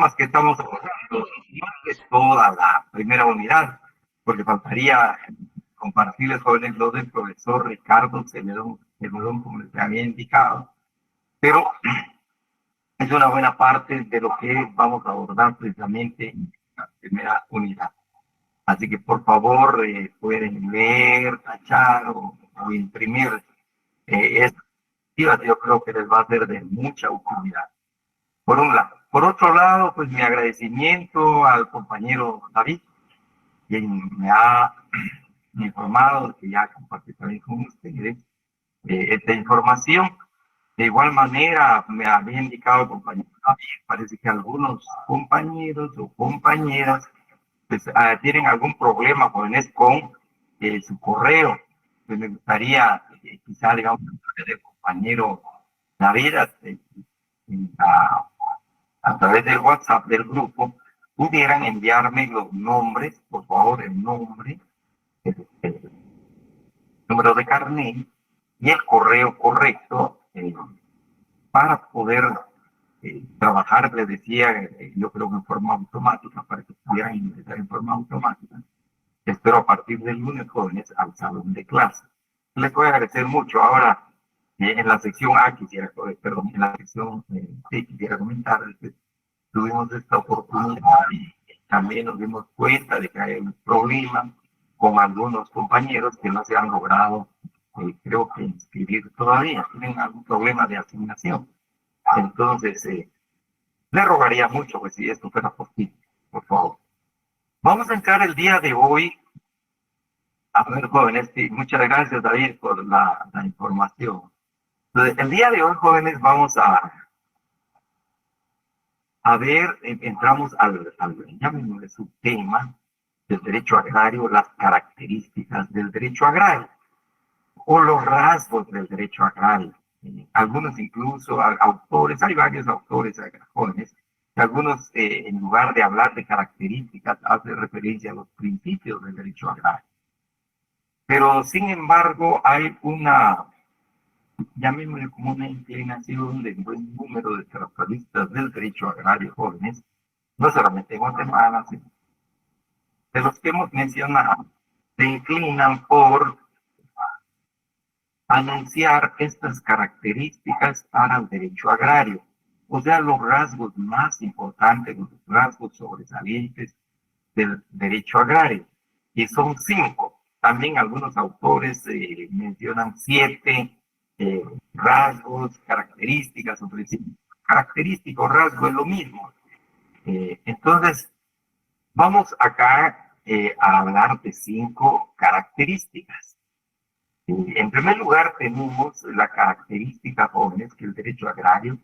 temas que estamos abordando, más que toda la primera unidad, porque faltaría compartirles, jóvenes, lo del profesor Ricardo Celedón, como les había indicado, pero es una buena parte de lo que vamos a abordar precisamente en la primera unidad. Así que por favor pueden leer, tachar o imprimir esta actividad. Yo creo que les va a ser de mucha utilidad. Por un lado. Por otro lado, pues mi agradecimiento al compañero David, quien me ha informado que ya compartí también con ustedes esta información. De igual manera, me había indicado el compañero David, parece que algunos compañeros o compañeras pues, tienen algún problema, jóvenes, con su correo. Pues me gustaría, quizá, digamos, del compañero David, a través del WhatsApp del grupo, pudieran enviarme los nombres, por favor, el nombre, el número de carnet y el correo correcto para poder trabajar, les decía, yo creo que en forma automática, para que pudieran ingresar en forma automática. Espero a partir del lunes, jóvenes, al salón de clase. Les voy a agradecer mucho. Ahora, en la sección A, perdón, en la sección C, quisiera comentar que tuvimos esta oportunidad y también nos dimos cuenta de que hay un problema con algunos compañeros que no se han logrado, creo que inscribir todavía, tienen algún problema de asignación. Entonces, le rogaría mucho, pues, si esto fuera posible, por favor. Vamos a entrar el día de hoy. A ver, jóvenes, sí, muchas gracias, David, por la información. Entonces, el día de hoy, jóvenes, vamos a ver, entramos llamémosle su tema del derecho agrario, las características del derecho agrario o los rasgos del derecho agrario. Algunos incluso autores, hay varios autores jóvenes, algunos en lugar de hablar de características hacen referencia a los principios del derecho agrario. Pero sin embargo hay llamémosle como una inclinación de un buen número de caracteristas del derecho agrario jóvenes, no solamente en Guatemala, sino de los que hemos mencionado, se inclinan por anunciar estas características para el derecho agrario, o sea, los rasgos más importantes, los rasgos sobresalientes del derecho agrario, y son 5. También algunos autores mencionan 7 rasgos, características, o característico, rasgo es lo mismo. Entonces, vamos acá a hablar de 5 características. En primer lugar, tenemos la característica, jóvenes, que el derecho agrario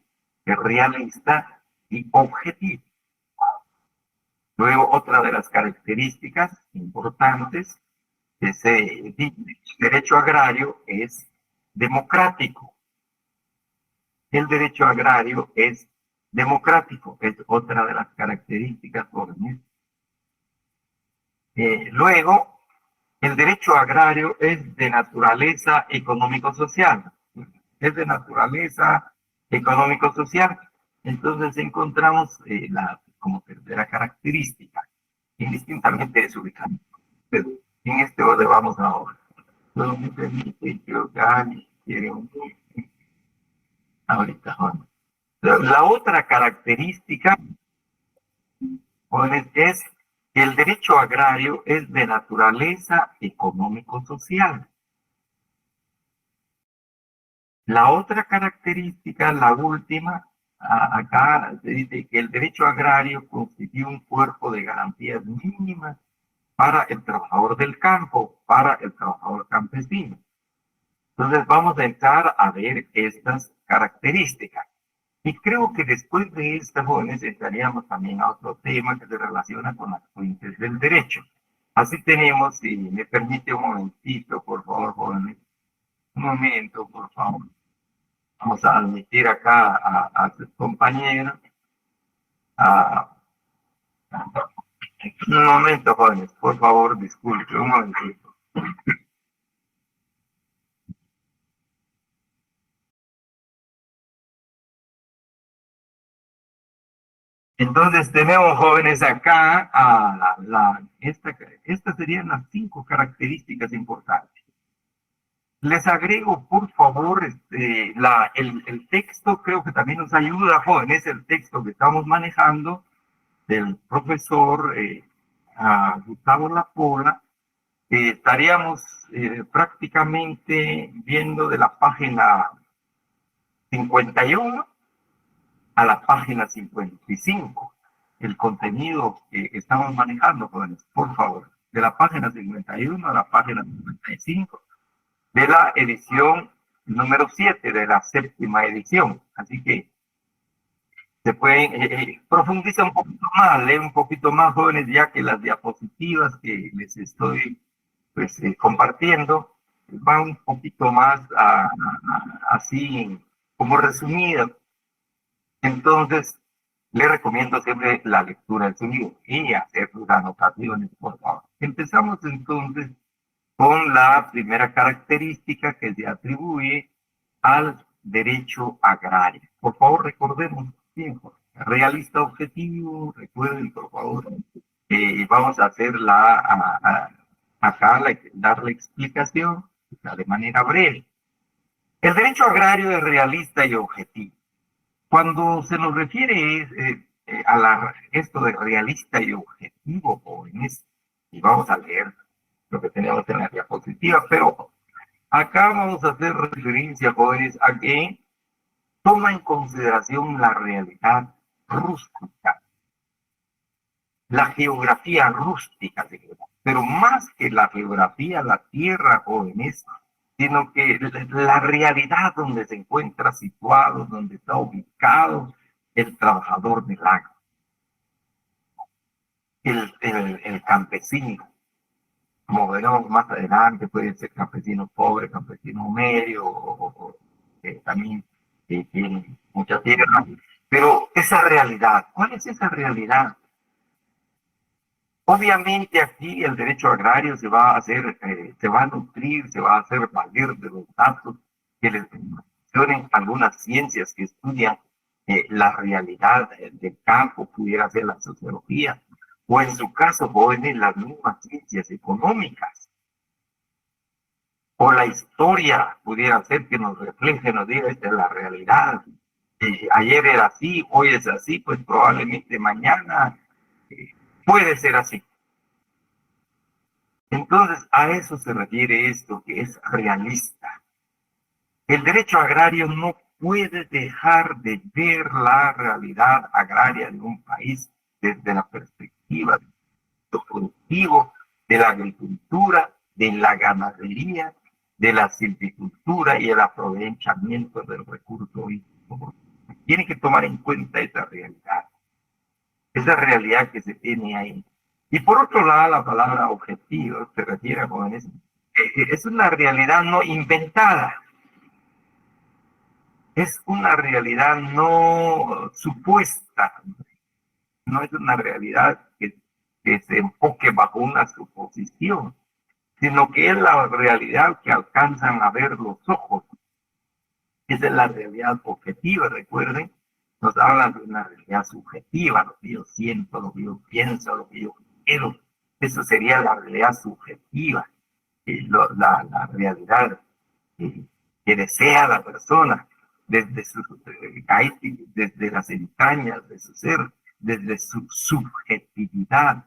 es realista y objetivo. Luego, otra de las características importantes es el derecho agrario es democrático. El derecho agrario es democrático, es otra de las características, jóvenes. Luego, el derecho agrario es de naturaleza económico-social. Es de naturaleza económico-social. Entonces encontramos como tercera característica, indistintamente de su ubicación. Pero en este orden vamos ahora. Solo me permite que Gani quiere un ahorita. Bueno. La otra característica, jóvenes, es que el derecho agrario es de naturaleza económico-social. La otra característica, la última, acá se dice que el derecho agrario constituye un cuerpo de garantías mínimas para el trabajador del campo, para el trabajador campesino. Entonces vamos a entrar a ver estas características. Y creo que después de estas, jóvenes, entraríamos también a otro tema que se relaciona con las fuentes del derecho. Así tenemos, si me permite un momentito, por favor, jóvenes, un momento, por favor. Vamos a admitir acá a su compañero. Un momento, jóvenes, por favor, disculpe, un momentito. Entonces tenemos, jóvenes, acá estas serían las 5 características importantes. Les agrego, por favor, el texto, creo que también nos ayuda, jóvenes, el texto que estamos manejando del profesor Gustavo Lapola. Estaríamos prácticamente viendo de la página 51 a la página 55. El contenido que estamos manejando, jóvenes, por favor, de la página 51 a la página 55 de la edición número 7, de la 7ª edición. Así que se pueden profundizar un poquito más, leer un poquito más, jóvenes, ya que las diapositivas que les estoy pues, compartiendo van un poquito más así como resumidas. Entonces, le recomiendo siempre la lectura del sonido y hacer sus anotaciones, por favor. Empezamos entonces con la primera característica que se atribuye al derecho agrario. Por favor, recordemos bien, realista objetivo, recuerden, por favor, vamos a hacer dar la explicación de manera breve. El derecho agrario es realista y objetivo. Cuando se nos refiere esto de realista y objetivo, jóvenes, y vamos a leer lo que tenemos en la diapositiva, pero acá vamos a hacer referencia, jóvenes, a que toma en consideración la realidad rústica, la geografía rústica, pero más que la geografía, la tierra, jóvenes, sino que la realidad donde se encuentra situado, donde está ubicado el trabajador del agro, el campesino. Como veremos más adelante, puede ser campesino pobre, campesino medio, o también tiene mucha tierra. Pero esa realidad, ¿cuál es esa realidad? Obviamente aquí el derecho agrario se va a hacer, se va a nutrir, se va a hacer valer de los datos que les mencionen algunas ciencias que estudian la realidad del campo, pudiera ser la sociología, o en su caso, jóvenes, las mismas ciencias económicas, o la historia pudiera ser que nos refleje, nos diga, esta es la realidad. Ayer era así, hoy es así, pues probablemente mañana puede ser así. Entonces, a eso se refiere esto, que es realista. El derecho agrario no puede dejar de ver la realidad agraria de un país desde la perspectiva de lo productivo, de la agricultura, de la ganadería, de la silvicultura y el aprovechamiento del recurso hídrico. Tiene que tomar en cuenta esa realidad que se tiene ahí. Y por otro lado, la palabra objetivo se refiere a jóvenes, es una realidad no inventada, es una realidad no supuesta, no es una realidad que se enfoque bajo una suposición, sino que es la realidad que alcanzan a ver los ojos. Esa es la realidad objetiva, recuerden, nos hablan de una realidad subjetiva, lo que yo siento, lo que yo pienso, lo que yo quiero. Eso sería la realidad subjetiva, la realidad que desea la persona desde las entrañas de su ser, desde su subjetividad.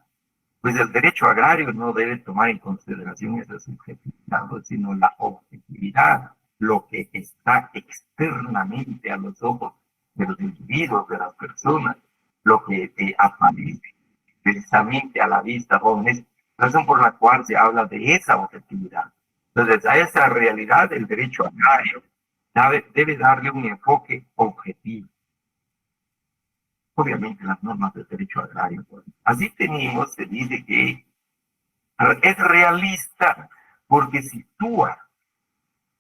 Pues el derecho agrario no debe tomar en consideración esa subjetividad, sino la objetividad, lo que está externamente a los ojos de los individuos, de las personas, lo que aparece precisamente a la vista, jóvenes, razón por la cual se habla de esa objetividad. Entonces, a esa realidad el derecho agrario debe darle un enfoque objetivo. Obviamente las normas del derecho agrario. Así tenemos, se dice que es realista porque sitúa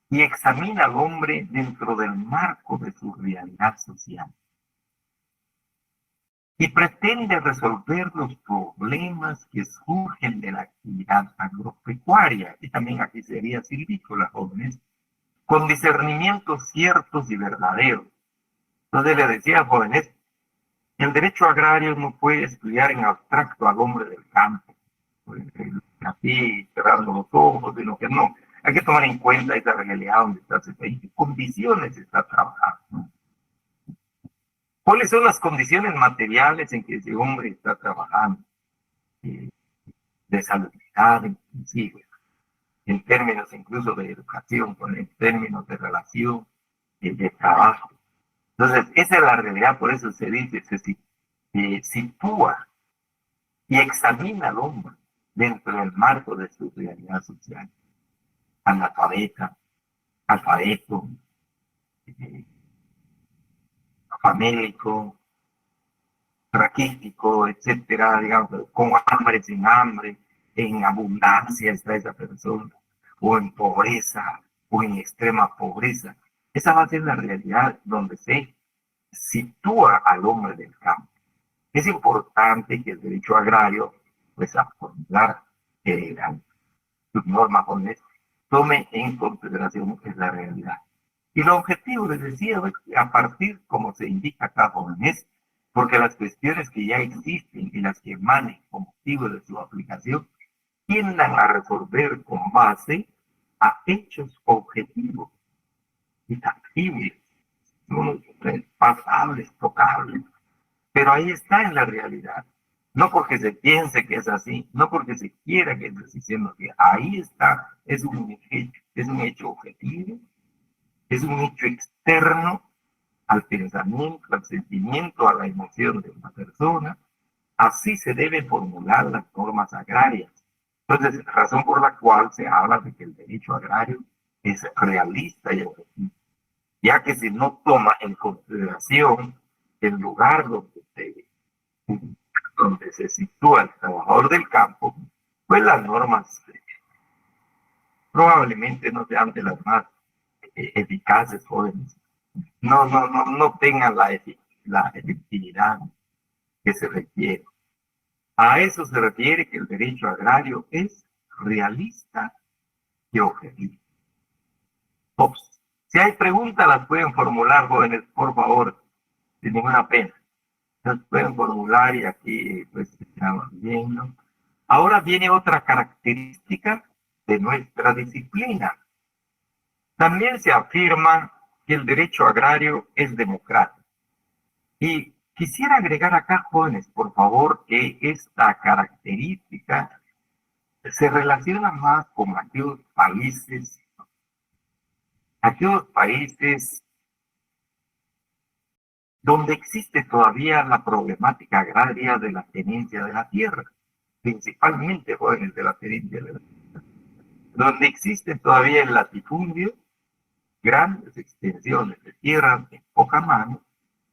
y examina al hombre dentro del marco de su realidad social y pretende resolver los problemas que surgen de la actividad agropecuaria, y también aquí sería silvícola, jóvenes, con discernimientos ciertos y verdaderos. Entonces le decía, jóvenes, El derecho agrario no puede estudiar en abstracto al hombre del campo, así cerrando los ojos, sino que no. Hay que tomar en cuenta esa realidad donde está, en qué condiciones está trabajando. ¿Cuáles son las condiciones materiales en que ese hombre está trabajando? De salubridad, inclusive, en términos incluso de educación, en términos de relación, de trabajo. Entonces, esa es la realidad, por eso se dice, se sitúa y examina al hombre dentro del marco de su realidad social. Analfabeta, alfabeto, eh, famélico, raquítico, etcétera, digamos, con hambre, sin hambre, en abundancia está esa persona, o en pobreza, o en extrema pobreza. Esa va a ser la realidad donde se sitúa al hombre del campo. Es importante que el derecho agrario, pues a formular sus normas tome en consideración la realidad. Y el objetivo, les decía, a partir, como se indica acá, jóvenes, porque las cuestiones que ya existen y las que emanen con motivo de su aplicación tiendan a resolver con base a hechos objetivos y tangibles, no pasables, tocables, pero ahí está en la realidad. No porque se piense que es así, no porque se quiera que esté diciendo que ahí está, es un hecho objetivo, es un hecho externo al pensamiento, al sentimiento, a la emoción de una persona. Así se deben formular las normas agrarias. Entonces, razón por la cual se habla de que el derecho agrario es realista y objetivo, ya que si no toma en consideración el lugar donde se sitúa el trabajador del campo, pues las normas probablemente no sean de las más eficaces, jóvenes. No tengan la efectividad que se requiere. A eso se refiere que el derecho agrario es realista y objetivo. Ops. Si hay preguntas, las pueden formular, jóvenes, por favor, sin ninguna pena. Las pueden formular y aquí pues estamos viendo. Ahora viene otra característica de nuestra disciplina. También se afirma que el derecho agrario es democrático. Y quisiera agregar acá, jóvenes, por favor, que esta característica se relaciona más con aquellos países donde existe todavía la problemática agraria de la tenencia de la tierra, principalmente, jóvenes, de la tenencia de la tierra, donde existe todavía el latifundio, grandes extensiones de tierra en poca mano,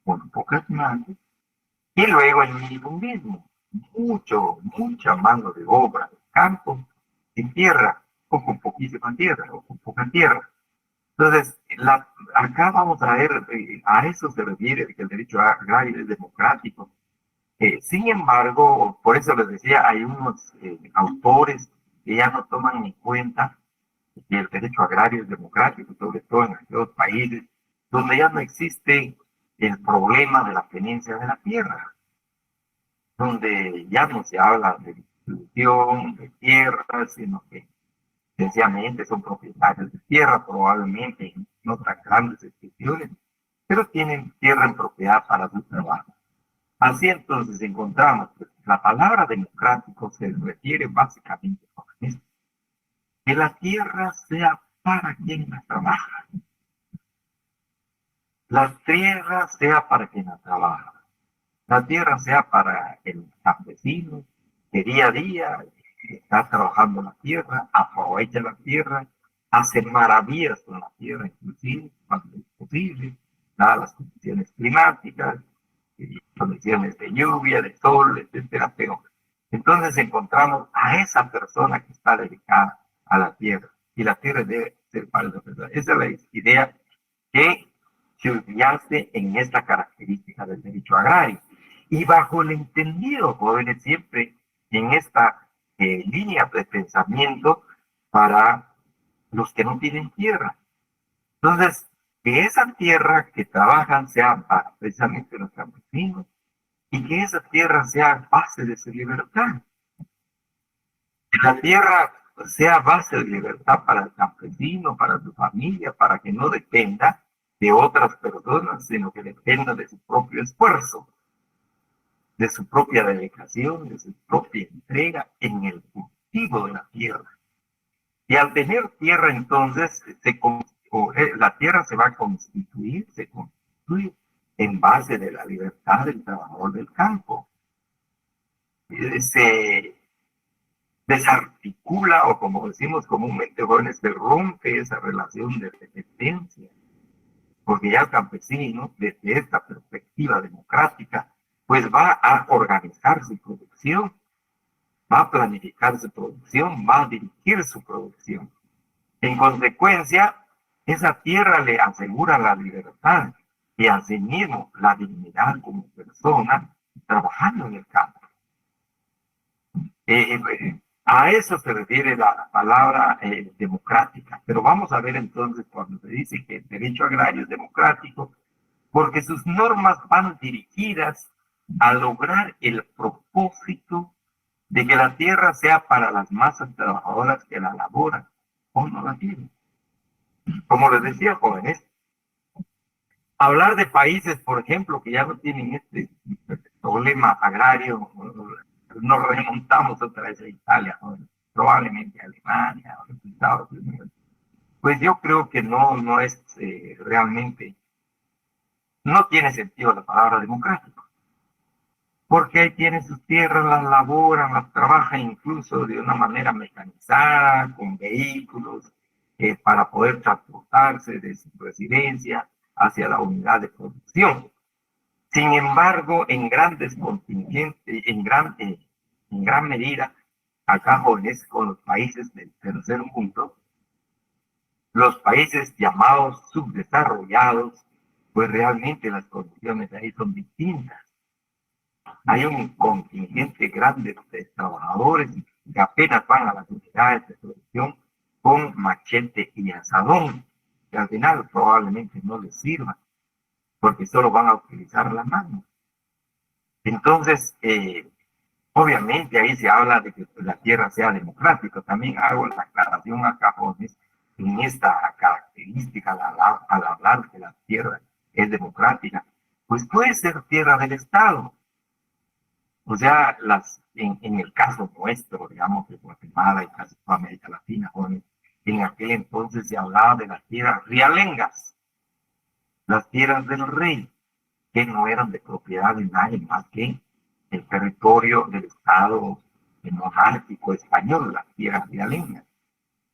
con pocas manos, y luego el minifundismo, mucha mano de obra, campo, sin tierra, o con poquísima tierra, o con poca tierra. Entonces, acá vamos a ver, a eso se refiere que el derecho agrario es democrático. Sin embargo, por eso les decía, hay unos autores que ya no toman en cuenta que el derecho agrario es democrático, sobre todo en aquellos países donde ya no existe el problema de la tenencia de la tierra, donde ya no se habla de distribución de tierras, sino que sencillamente son propietarios de tierra, probablemente no tan grandes extensiones, pero tienen tierra en propiedad para su trabajo. Así entonces encontramos que la palabra democrático se refiere básicamente a esto, que la tierra sea para quien la trabaja, la tierra sea para quien la trabaja, la tierra sea para el campesino que día a día está trabajando la tierra, aprovecha la tierra, hace maravillas con la tierra, inclusive cuando es posible, dadas las condiciones climáticas, condiciones de lluvia, de sol, etcétera. Pero entonces encontramos a esa persona que está dedicada a la tierra y la tierra debe ser para esa persona. Esa es la idea que subyace en esta característica del derecho agrario. Y bajo el entendido, jóvenes, siempre en esta línea de pensamiento para los que no tienen tierra. Entonces, que esa tierra que trabajan sea para precisamente los campesinos, y que esa tierra sea base de su libertad. Que la tierra sea base de libertad para el campesino, para su familia, para que no dependa de otras personas, sino que dependa de su propio esfuerzo, de su propia dedicación, de su propia entrega en el cultivo de la tierra. Y al tener tierra, entonces, la tierra se va a constituir, se constituye en base de la libertad del trabajador del campo. Se desarticula, o como decimos comúnmente, jóvenes, se rompe esa relación de dependencia, porque ya el campesino, desde esta perspectiva democrática, pues va a organizar su producción, va a planificar su producción, va a dirigir su producción. En consecuencia, esa tierra le asegura la libertad y asimismo la dignidad como persona trabajando en el campo. A eso se refiere la palabra democrática. Pero vamos a ver entonces cuando se dice que el derecho agrario es democrático, porque sus normas van dirigidas a lograr el propósito de que la tierra sea para las masas trabajadoras que la laboran o no la tienen. Como les decía, jóvenes, hablar de países, por ejemplo, que ya no tienen este problema agrario, nos remontamos otra vez a Italia, jóvenes, probablemente a Alemania, a los Estados Unidos. Pues yo creo que no es realmente, no tiene sentido la palabra democrático, porque ahí tienen sus tierras, las laboran, las trabajan incluso de una manera mecanizada, con vehículos, para poder transportarse de su residencia hacia la unidad de producción. Sin embargo, en grandes contingentes, en gran medida, acá jóvenes, con los países del tercer mundo, los países llamados subdesarrollados, pues realmente las condiciones de ahí son distintas. Hay un contingente grande de trabajadores que apenas van a las unidades de producción con machete y asadón, que al final probablemente no les sirva, porque solo van a utilizar la mano. Entonces, obviamente ahí se habla de que la tierra sea democrática. También hago la aclaración a cajones en esta característica al hablar que la tierra es democrática. Pues puede ser tierra del Estado. O sea, en el caso nuestro, digamos, de Guatemala y casi toda América Latina, jóvenes, en aquel entonces se hablaba de las tierras rialengas, las tierras del rey, que no eran de propiedad de nadie más que el territorio del Estado monárquico español, las tierras rialengas.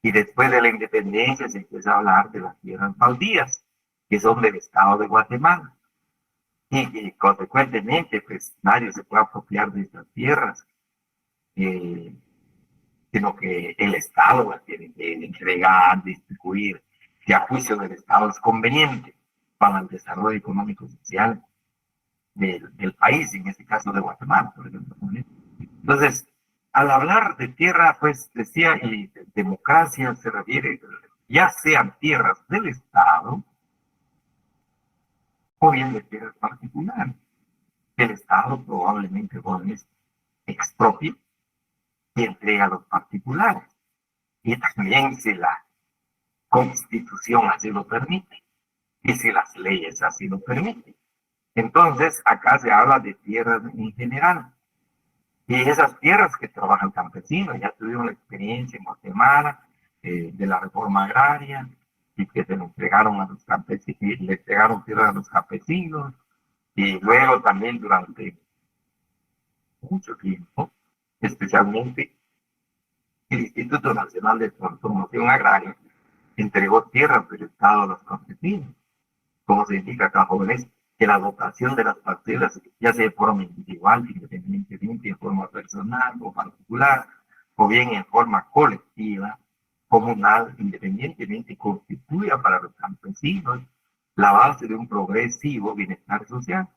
Y después de la independencia se empieza a hablar de las tierras baldías, que son del Estado de Guatemala. Y consecuentemente, pues nadie se puede apropiar de estas tierras, eh, sino que el Estado las tiene que entregar, distribuir, que a juicio del Estado es conveniente para el desarrollo económico y social del país, en este caso de Guatemala, por ejemplo. Entonces, al hablar de tierra, pues decía, y de democracia se refiere, ya sean tierras del Estado o bien de tierras particulares. El Estado probablemente jóvenes expropie y entrega a los particulares. Y también si la Constitución así lo permite y si las leyes así lo permiten. Entonces, acá se habla de tierras en general. Y esas tierras que trabajan campesinos, ya tuvieron la experiencia en Guatemala de la reforma agraria y que se le entregaron a los campesinos, y le entregaron tierras a los campesinos, y luego también durante mucho tiempo, especialmente el Instituto Nacional de Transformación Agraria entregó tierras del Estado a los campesinos. Como se indica acá, jóvenes, que la dotación de las parcelas, ya sea de forma individual, independientemente, en forma personal o particular, o bien en forma colectiva, comunal, independientemente, constituya para los campesinos la base de un progresivo bienestar social,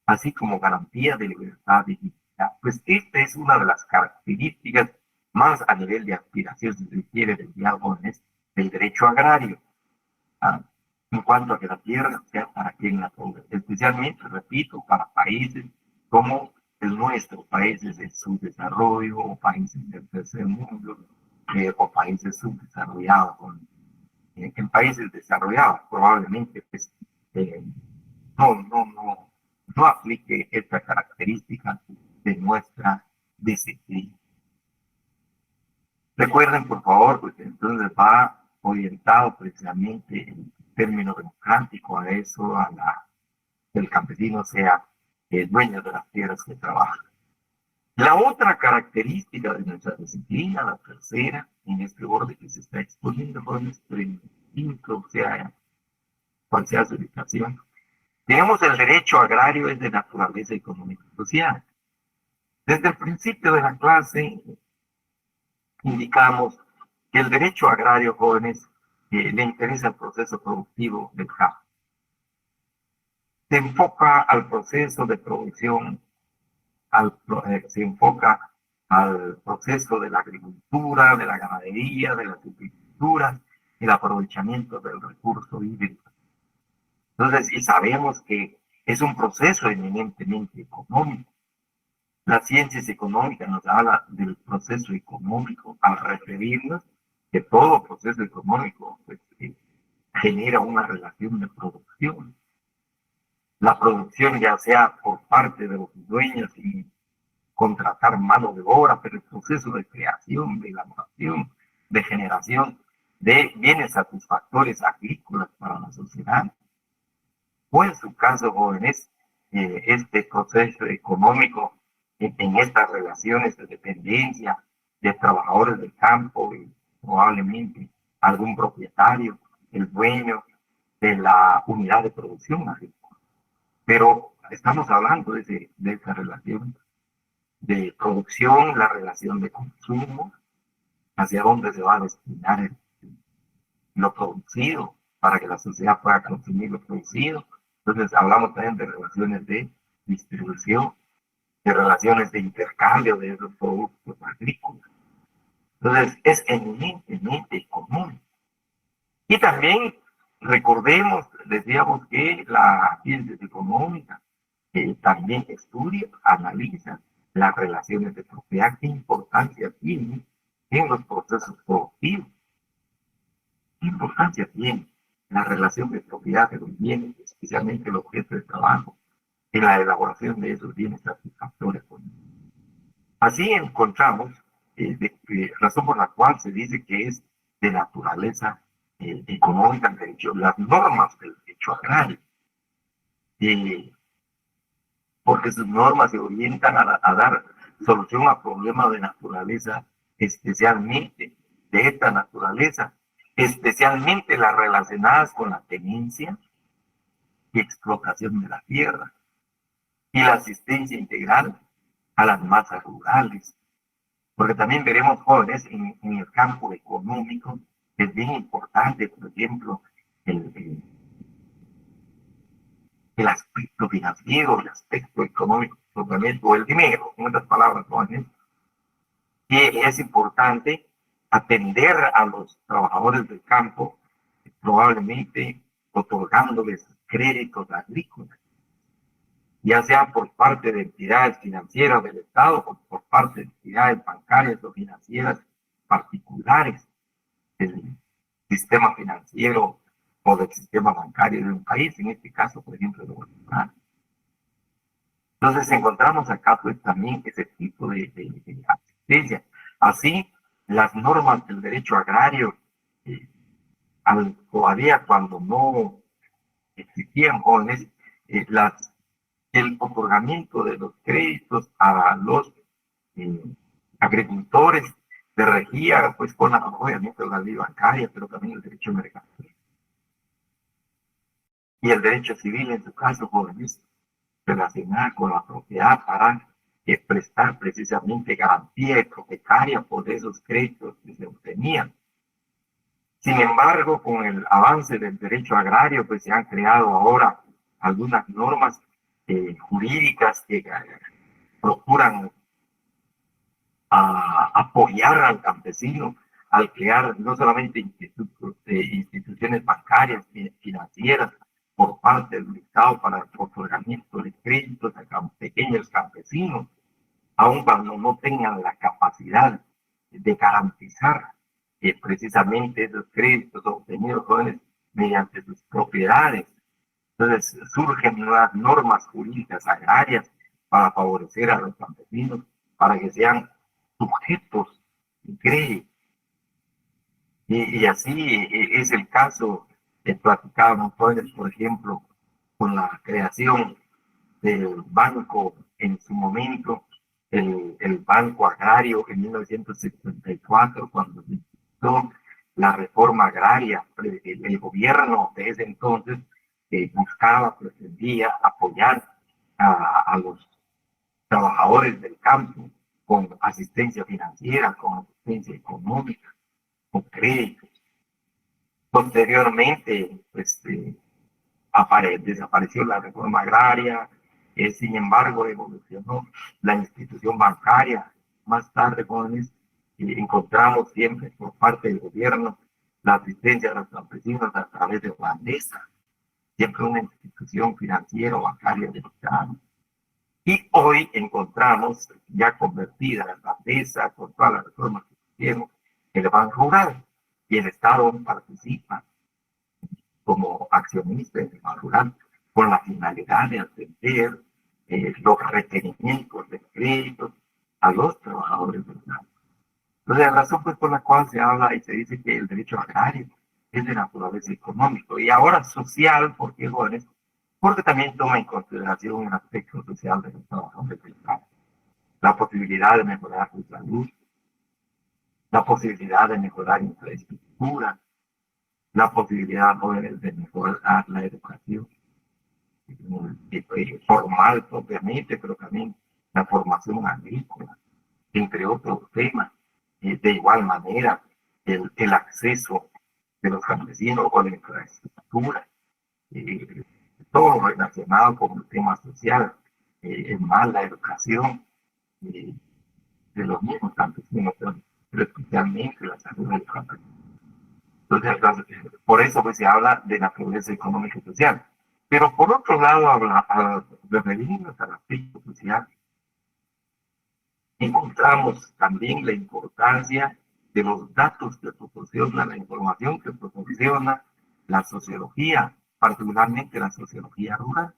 así como garantía de libertad y dignidad. Pues esta es una de las características más a nivel de aspiración, si se quiere, del diálogo del derecho agrario. ¿Ah? En cuanto a que la tierra sea para quien la ponga, especialmente, repito, para países como el nuestro, países de subdesarrollo o países del tercer mundo o países subdesarrollados. En países desarrollados probablemente pues, eh, no aplique esta característica de nuestra disciplina. Recuerden, por favor, pues entonces va orientado precisamente el término democrático a eso, que el campesino sea el dueño de las tierras que trabaja. La otra característica de nuestra disciplina, la tercera, en este orden que se está exponiendo, jóvenes, o sea, cual sea su ubicación, tenemos el derecho agrario, es de naturaleza económica y social. Desde el principio de la clase indicamos que el derecho agrario, jóvenes, le interesa el proceso productivo del campo. Se enfoca al proceso de producción, se enfoca al proceso de la agricultura, de la ganadería, de la silvicultura, el aprovechamiento del recurso hídrico. Entonces, y sabemos que es un proceso eminentemente económico. Las ciencias económicas nos habla del proceso económico al referirnos que todo proceso económico pues, genera una relación de producción. La producción ya sea por parte de los dueños y contratar mano de obra, pero el proceso de creación, de elaboración, de generación de bienes satisfactorios agrícolas para la sociedad, o en su caso, jóvenes, este proceso económico en estas relaciones de dependencia de trabajadores del campo y probablemente algún propietario, el dueño de la unidad de producción agrícola. Pero estamos hablando de esa relación de producción, la relación de consumo, hacia dónde se va a destinar lo producido para que la sociedad pueda consumir lo producido. Entonces hablamos también de relaciones de distribución, de relaciones de intercambio de esos productos agrícolas. Entonces es eminentemente común. Y también recordemos, decíamos que la ciencia económica también estudia, analiza las relaciones de propiedad, qué importancia tienen en los procesos productivos, qué importancia tiene la relación de propiedad de los bienes, especialmente el objeto de trabajo, en la elaboración de esos bienes satisfactorios. Así encontramos razón por la cual se dice que es de naturaleza económica, de hecho, las normas del derecho agrario, porque sus normas se orientan a dar solución a problemas de naturaleza, especialmente de esta naturaleza, especialmente las relacionadas con la tenencia y explotación de la tierra y la asistencia integral a las masas rurales. Porque también veremos, jóvenes, en el campo económico, es bien importante, por ejemplo, el aspecto financiero, el aspecto económico, o el dinero, en otras palabras, jóvenes, que es importante atender a los trabajadores del campo, probablemente otorgándoles créditos agrícolas, ya sea por parte de entidades financieras del Estado o por parte de entidades bancarias o financieras particulares del sistema financiero o del sistema bancario de un país, en este caso, por ejemplo, de Guatemala. Entonces encontramos acá pues también ese tipo de asistencia. Así, las normas del derecho agrario, todavía cuando no existían jóvenes, el otorgamiento de los créditos a los eh, agricultores se regía pues con obviamente la ley bancaria, pero también el derecho mercantil. Y el derecho civil, en su caso, jóvenes, relacionada con la propiedad para prestar precisamente garantía hipotecaria por esos créditos que se obtenían. Sin embargo, con el avance del derecho agrario, pues se han creado ahora algunas normas jurídicas que procuran apoyar al campesino al crear no solamente instituciones bancarias, financieras por parte del Estado para el otorgamiento de créditos a pequeños campesinos, aun cuando no tengan la capacidad de garantizar precisamente esos créditos obtenidos jóvenes mediante sus propiedades. Entonces surgen nuevas normas jurídicas agrarias para favorecer a los campesinos, para que sean sujetos de crédito. Y así es el caso que platicábamos, por ejemplo, con la creación del banco en su momento, el Banco Agrario en 1974, cuando se hizo la reforma agraria. El gobierno de ese entonces buscaba, pretendía apoyar a los trabajadores del campo con asistencia financiera, con asistencia económica, con créditos. Posteriormente, pues, desapareció la reforma agraria, sin embargo, evolucionó la institución bancaria. Más tarde, jóvenes, encontramos siempre por parte del gobierno la asistencia a los campesinos a través de Bandesa, siempre una institución financiera o bancaria del Estado. Y hoy encontramos, ya convertida en Bandesa, con todas las reformas que hicieron, el Banco Rural, y el Estado participa como accionista en el Banco Rural con la finalidad de atender los requerimientos de crédito a los trabajadores del campo. Entonces, la razón pues, por la cual se habla y se dice que el derecho agrario es de naturaleza económico y ahora social, porque jóvenes, porque también toma en consideración el aspecto social de los trabajadores del campo, la posibilidad de mejorar su salud, la posibilidad de mejorar infraestructura, la posibilidad, jóvenes, de mejorar la educación formal propiamente, pero también la formación agrícola, entre otros temas. De igual manera, el acceso de los campesinos o la infraestructura, todo relacionado con el tema social, más la educación de los mismos campesinos, pero especialmente la salud del campesino. Entonces, por eso pues, se habla de la pobreza económica y social. Pero por otro lado, referirnos al aspecto social, encontramos también la importancia de los datos que proporciona, la información que proporciona la sociología, particularmente la sociología rural,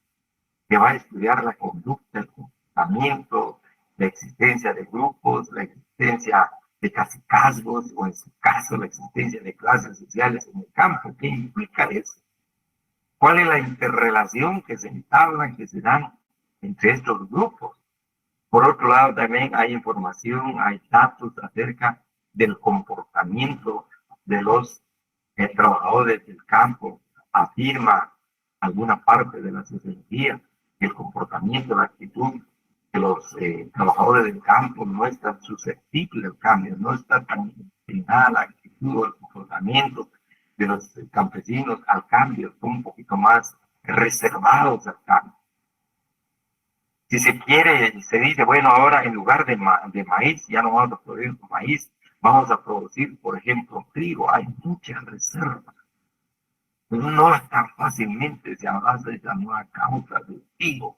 que va a estudiar la conducta, el comportamiento, la existencia de grupos, la existencia de cacicazgos o en su caso la existencia de clases sociales en el campo. ¿Qué implica eso? ¿Cuál es la interrelación que se entablan, que se dan entre estos grupos? Por otro lado, también hay información, hay datos acerca del comportamiento de los trabajadores del campo. Afirma alguna parte de la sociología que el comportamiento, la actitud de los trabajadores del campo no es tan susceptible al cambio, no está tan inclinada la actitud o el comportamiento de los campesinos al cambio, son un poquito más reservados al cambio. Si se quiere, se dice, bueno, ahora en lugar de maíz, ya no vamos a producir maíz, vamos a producir, por ejemplo, trigo. Hay muchas reservas. No es tan fácilmente se avanza esa nueva causa del trigo,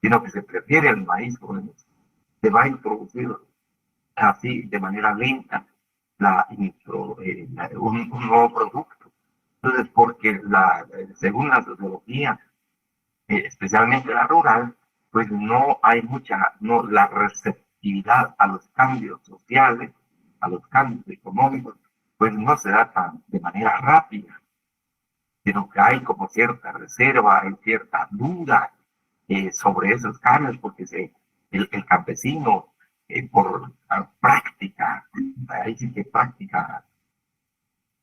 sino que se prefiere el maíz, se va a introducir así de manera lenta un nuevo producto. Entonces, porque según la sociología, especialmente la rural, pues no hay la receptividad a los cambios sociales, a los cambios económicos, pues no se da de manera rápida, sino que hay como cierta reserva, hay cierta duda sobre esos cambios, porque el campesino, por práctica, ahí sí que práctica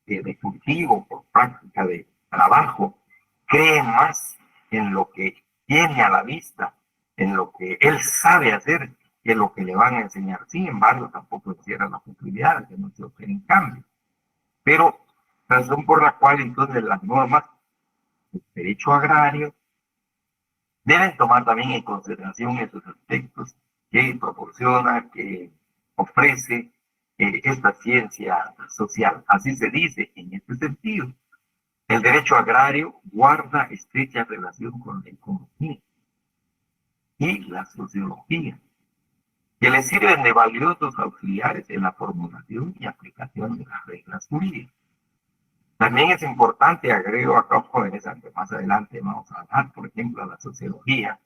de cultivo, por práctica de trabajo, cree más en lo que tiene a la vista, en lo que él sabe hacer, que en lo que le van a enseñar. Sin embargo, tampoco encierra la posibilidad de que no se obtengan cambios. Pero razón por la cual entonces las normas del derecho agrario deben tomar también en consideración esos aspectos que proporciona, que ofrece esta ciencia social. Así se dice en este sentido. El derecho agrario guarda estrecha relación con la economía y la sociología, que le sirven de valiosos auxiliares en la formulación y aplicación de las reglas jurídicas. También es importante, agrego acá, jóvenes, aunque más adelante vamos a hablar, por ejemplo, de la sociología,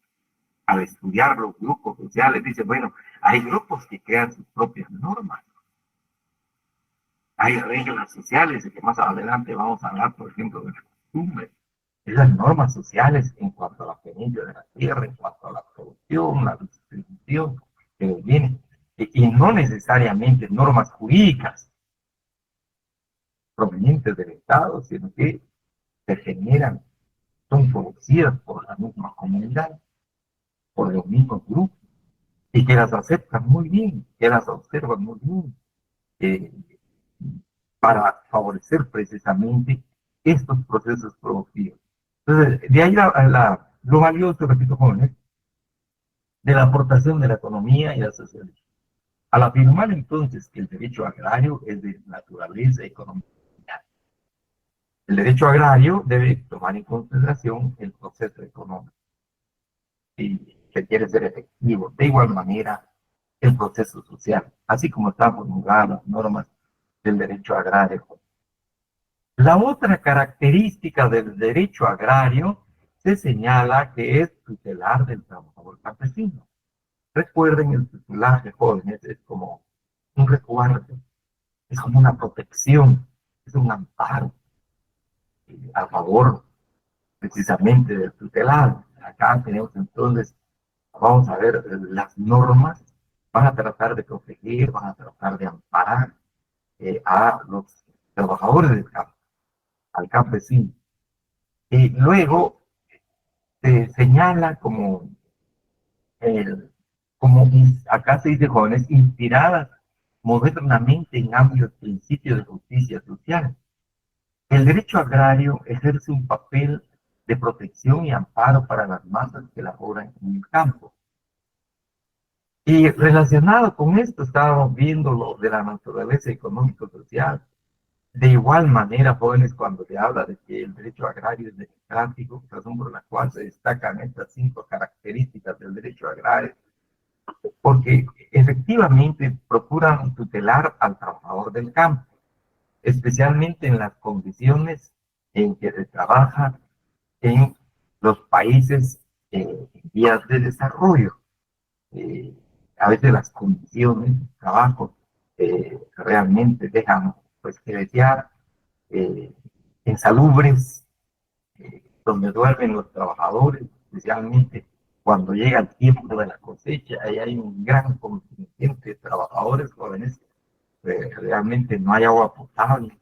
al estudiar los grupos sociales, dice, bueno, hay grupos que crean sus propias normas, hay reglas sociales, y que más adelante vamos a hablar, por ejemplo, de las costumbres, de las normas sociales en cuanto a la tenencia de la tierra, en cuanto a la producción, la distribución de los bienes, y no necesariamente normas jurídicas provenientes del Estado, sino que se generan, son producidas por la misma comunidad, por los mismos grupos, y que las aceptan muy bien, que las observan muy bien, eh, para favorecer precisamente estos procesos productivos. Entonces, de ahí lo valioso, repito, jóvenes, de la aportación de la economía y la sociología. Al afirmar entonces que el derecho agrario es de naturaleza económica, el derecho agrario debe tomar en consideración el proceso económico y que quiere ser efectivo. De igual manera, el proceso social, así como están formuladas las normas del derecho agrario. La otra característica del derecho agrario se señala que es tutelar del trabajador campesino. Recuerden, el tutelaje, jóvenes, es como un resguardo, es como una protección, es un amparo a favor precisamente del tutelado. Acá tenemos entonces, vamos a ver, las normas van a tratar de proteger, van a tratar de amparar a los trabajadores del campo, al campesino. Y luego se señala como, el, como acá se dice, jóvenes, inspiradas modernamente en amplios principios de justicia social. El derecho agrario ejerce un papel de protección y amparo para las masas que laboran en el campo. Y relacionado con esto, estábamos viendo lo de la naturaleza económico-social. De igual manera, jóvenes, cuando se habla de que el derecho agrario es democrático, razón por la cual se destacan estas 5 características del derecho agrario, porque efectivamente procuran tutelar al trabajador del campo, especialmente en las condiciones en que se trabaja en los países en vías de desarrollo. Eh, a veces las condiciones de trabajo realmente dejan pues que desear, eh, insalubres, donde duermen los trabajadores, especialmente cuando llega el tiempo de la cosecha, ahí hay un gran contingente de trabajadores jóvenes, realmente no hay agua potable.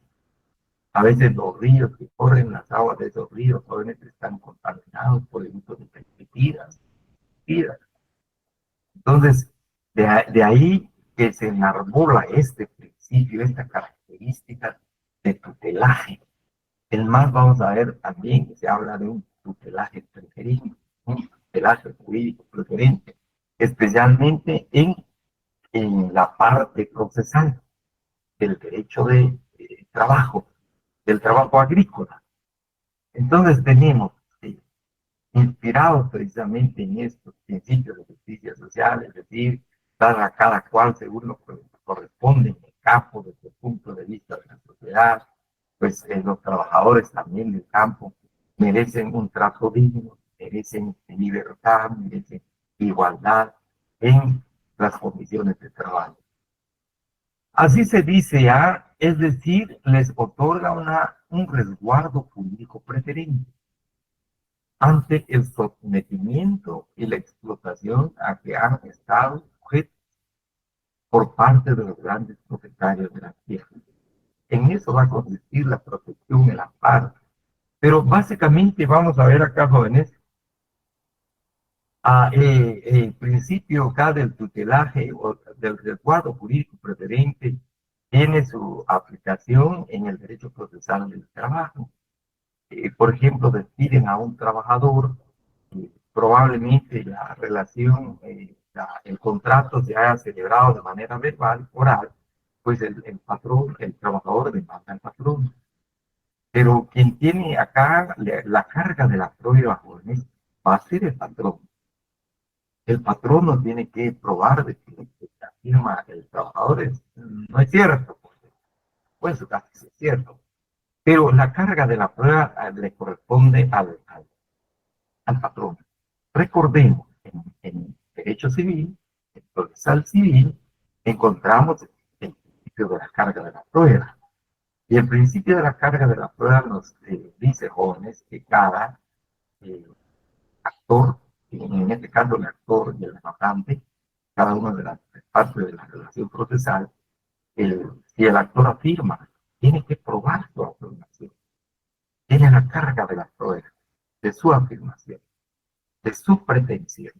A veces los ríos que corren, las aguas de esos ríos jóvenes están contaminados por el uso de pesticidas. Entonces, de ahí que se enarbola este principio, esta característica de tutelaje. El más vamos a ver también que se habla de un tutelaje preferente, un tutelaje jurídico preferente, especialmente en la parte procesal del derecho de trabajo, del trabajo agrícola. Entonces tenemos, inspirados precisamente en estos principios de justicia social, es decir, dar a cada cual según lo que corresponde en el campo desde el punto de vista de la sociedad, pues los trabajadores también del campo merecen un trato digno, merecen libertad, merecen igualdad en las condiciones de trabajo. Así se dice, es decir, les otorga un resguardo jurídico preferente ante el sometimiento y la explotación a que han estado sujetos por parte de los grandes propietarios de la tierra. En eso va a consistir la protección, el amparo. Pero básicamente vamos a ver acá, jóvenes, el principio acá del tutelaje o del resguardo jurídico preferente tiene su aplicación en el derecho procesal del trabajo. Por ejemplo, despiden a un trabajador, probablemente la relación, el contrato se haya celebrado de manera verbal, oral, pues el patrón, el trabajador demanda al patrón. Pero quien tiene acá la carga de la prueba, jóvenes, va a ser el patrón. El patrón no tiene que probar de que lo que afirma el trabajador no es cierto. Pues casi sí es cierto. Pero la carga de la prueba le corresponde al patrón. Recordemos, en derecho civil, en procesal civil, encontramos el principio de la carga de la prueba. Y el principio de la carga de la prueba nos dice, jóvenes, que cada eh, actor, en este caso el actor y el demandante, cada una de las partes de la relación procesal, si el actor afirma, tiene que probar su afirmación, tiene la carga de la prueba, de su afirmación, de su pretensión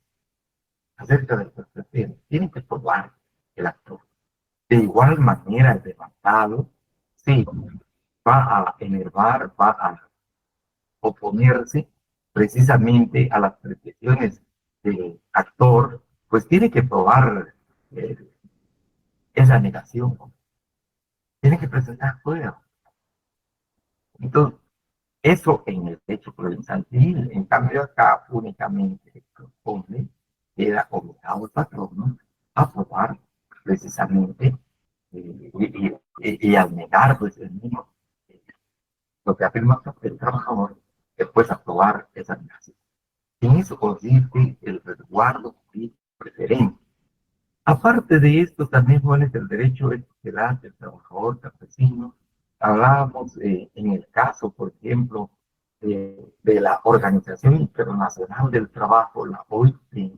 acerca del que tiene que probar el actor. De igual manera, el demandado, sí, va a enervar, va a oponerse precisamente a las pretensiones del actor, pues tiene que probar eh, esa negación, tiene que presentar pruebas. Entonces, eso en el derecho procesal civil, en cambio acá únicamente corresponde, queda obligado el patrono a probar precisamente y al negar pues el mismo lo que afirma el trabajador, después aprobar esa negación. En eso consiste el resguardo jurídico preferente. Aparte de esto, también es el derecho de propiedad del trabajador campesino. Hablábamos en el caso, por ejemplo, de la Organización Internacional del Trabajo, la OIT,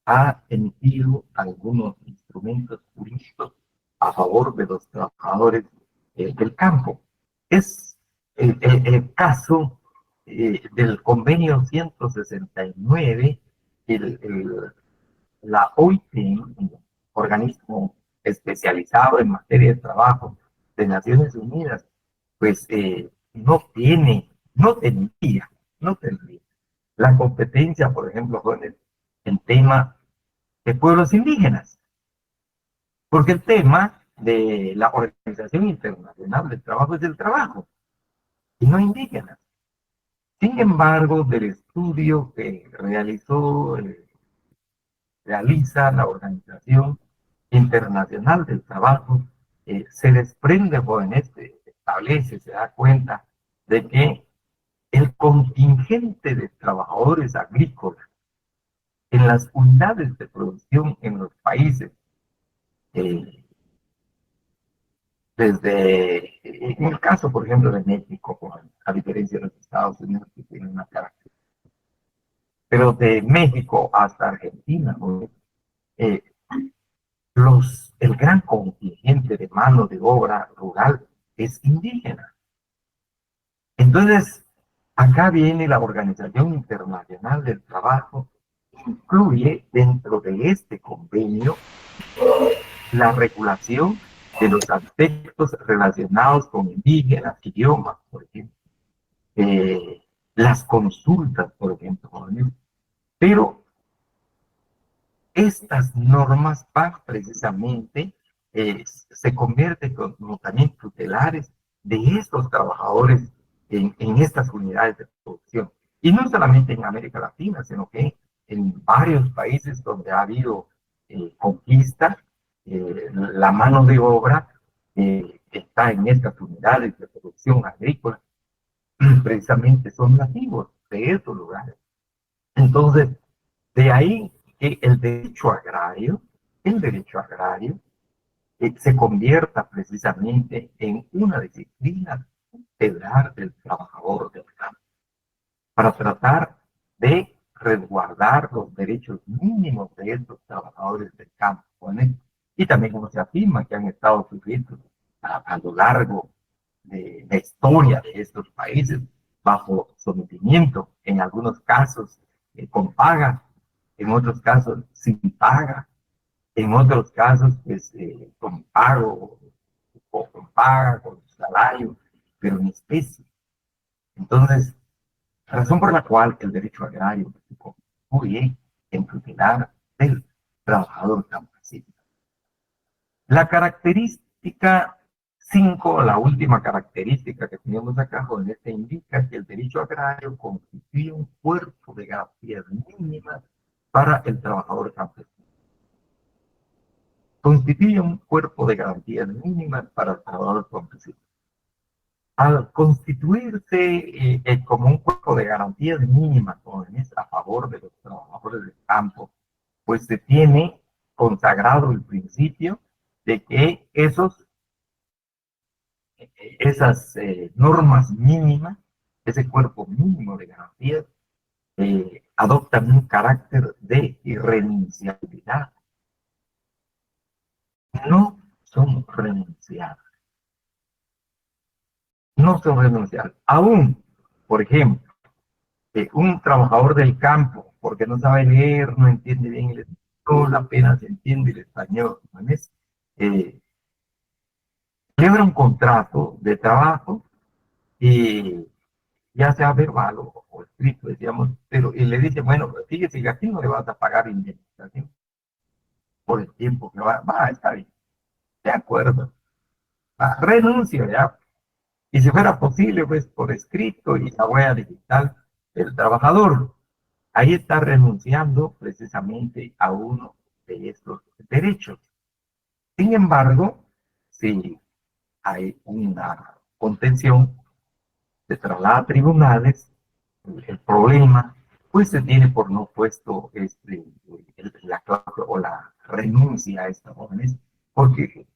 ha emitido algunos instrumentos jurídicos a favor de los trabajadores del campo. Es el caso del convenio 169, el, el, la OIT, un organismo especializado en materia de trabajo de Naciones Unidas, pues no tendría la competencia, por ejemplo, con el tema de pueblos indígenas, porque el tema de la Organización Internacional del Trabajo es el trabajo y no indígenas. Sin embargo, del estudio que realiza la Organización Internacional del Trabajo, se desprende, jóvenes, establece, se da cuenta de que el contingente de trabajadores agrícolas en las unidades de producción en los países, eh, en el caso, por ejemplo, de México, a diferencia de los Estados Unidos, que tienen una característica, pero de México hasta Argentina, ¿no? eh, el gran contingente de mano de obra rural es indígena. Entonces, acá viene la Organización Internacional del Trabajo, incluye dentro de este convenio la regulación de los aspectos relacionados con indígenas, idiomas, por ejemplo, las consultas, por ejemplo, pero estas normas van precisamente, se convierten como también tutelares de estos trabajadores en estas unidades de producción. Y no solamente en América Latina, sino que en varios países donde ha habido conquista, la mano de obra que está en estas unidades de producción agrícola, precisamente son nativos de esos lugares. Entonces, de ahí que el derecho agrario se convierta precisamente en una disciplina integral del trabajador del campo, para tratar de resguardar los derechos mínimos de estos trabajadores del campo. ¿Vale? Y también como se afirma que han estado sujetos a lo largo de la historia de estos países bajo sometimiento, en algunos casos con paga, en otros casos sin paga, en otros casos pues con pago o con paga, con salario, pero en especie. Entonces, razón por la cual el derecho agrario contribuye en tutelar del trabajador campesino. La característica 5, la última característica que tenemos acá, jóvenes, te indica que el derecho agrario constituye un cuerpo de garantías mínimas para el trabajador campesino. Constituye un cuerpo de garantías mínimas para el trabajador campesino. Al constituirse como un cuerpo de garantías mínimas, jóvenes, a favor de los trabajadores del campo, pues se tiene consagrado el principio de que esas normas mínimas, ese cuerpo mínimo de garantías, adoptan un carácter de irrenunciabilidad. No son renunciables. No son renunciables. Aún, por ejemplo, un trabajador del campo, porque no sabe leer, no entiende bien el español, apenas entiende el español, ¿no es? Celebra un contrato de trabajo y ya sea verbal o escrito, decíamos, pero y le dice, bueno, pues fíjese que aquí no le vas a pagar indemnización por el tiempo que va, está bien, de acuerdo, renuncio ya, y si fuera posible, pues por escrito y la huella digital del trabajador, ahí está renunciando precisamente a uno de estos derechos. Sin embargo, si hay una contención, se traslada a tribunales, el problema, pues se tiene por no puesto la cláusula o la renuncia a estos jóvenes, porque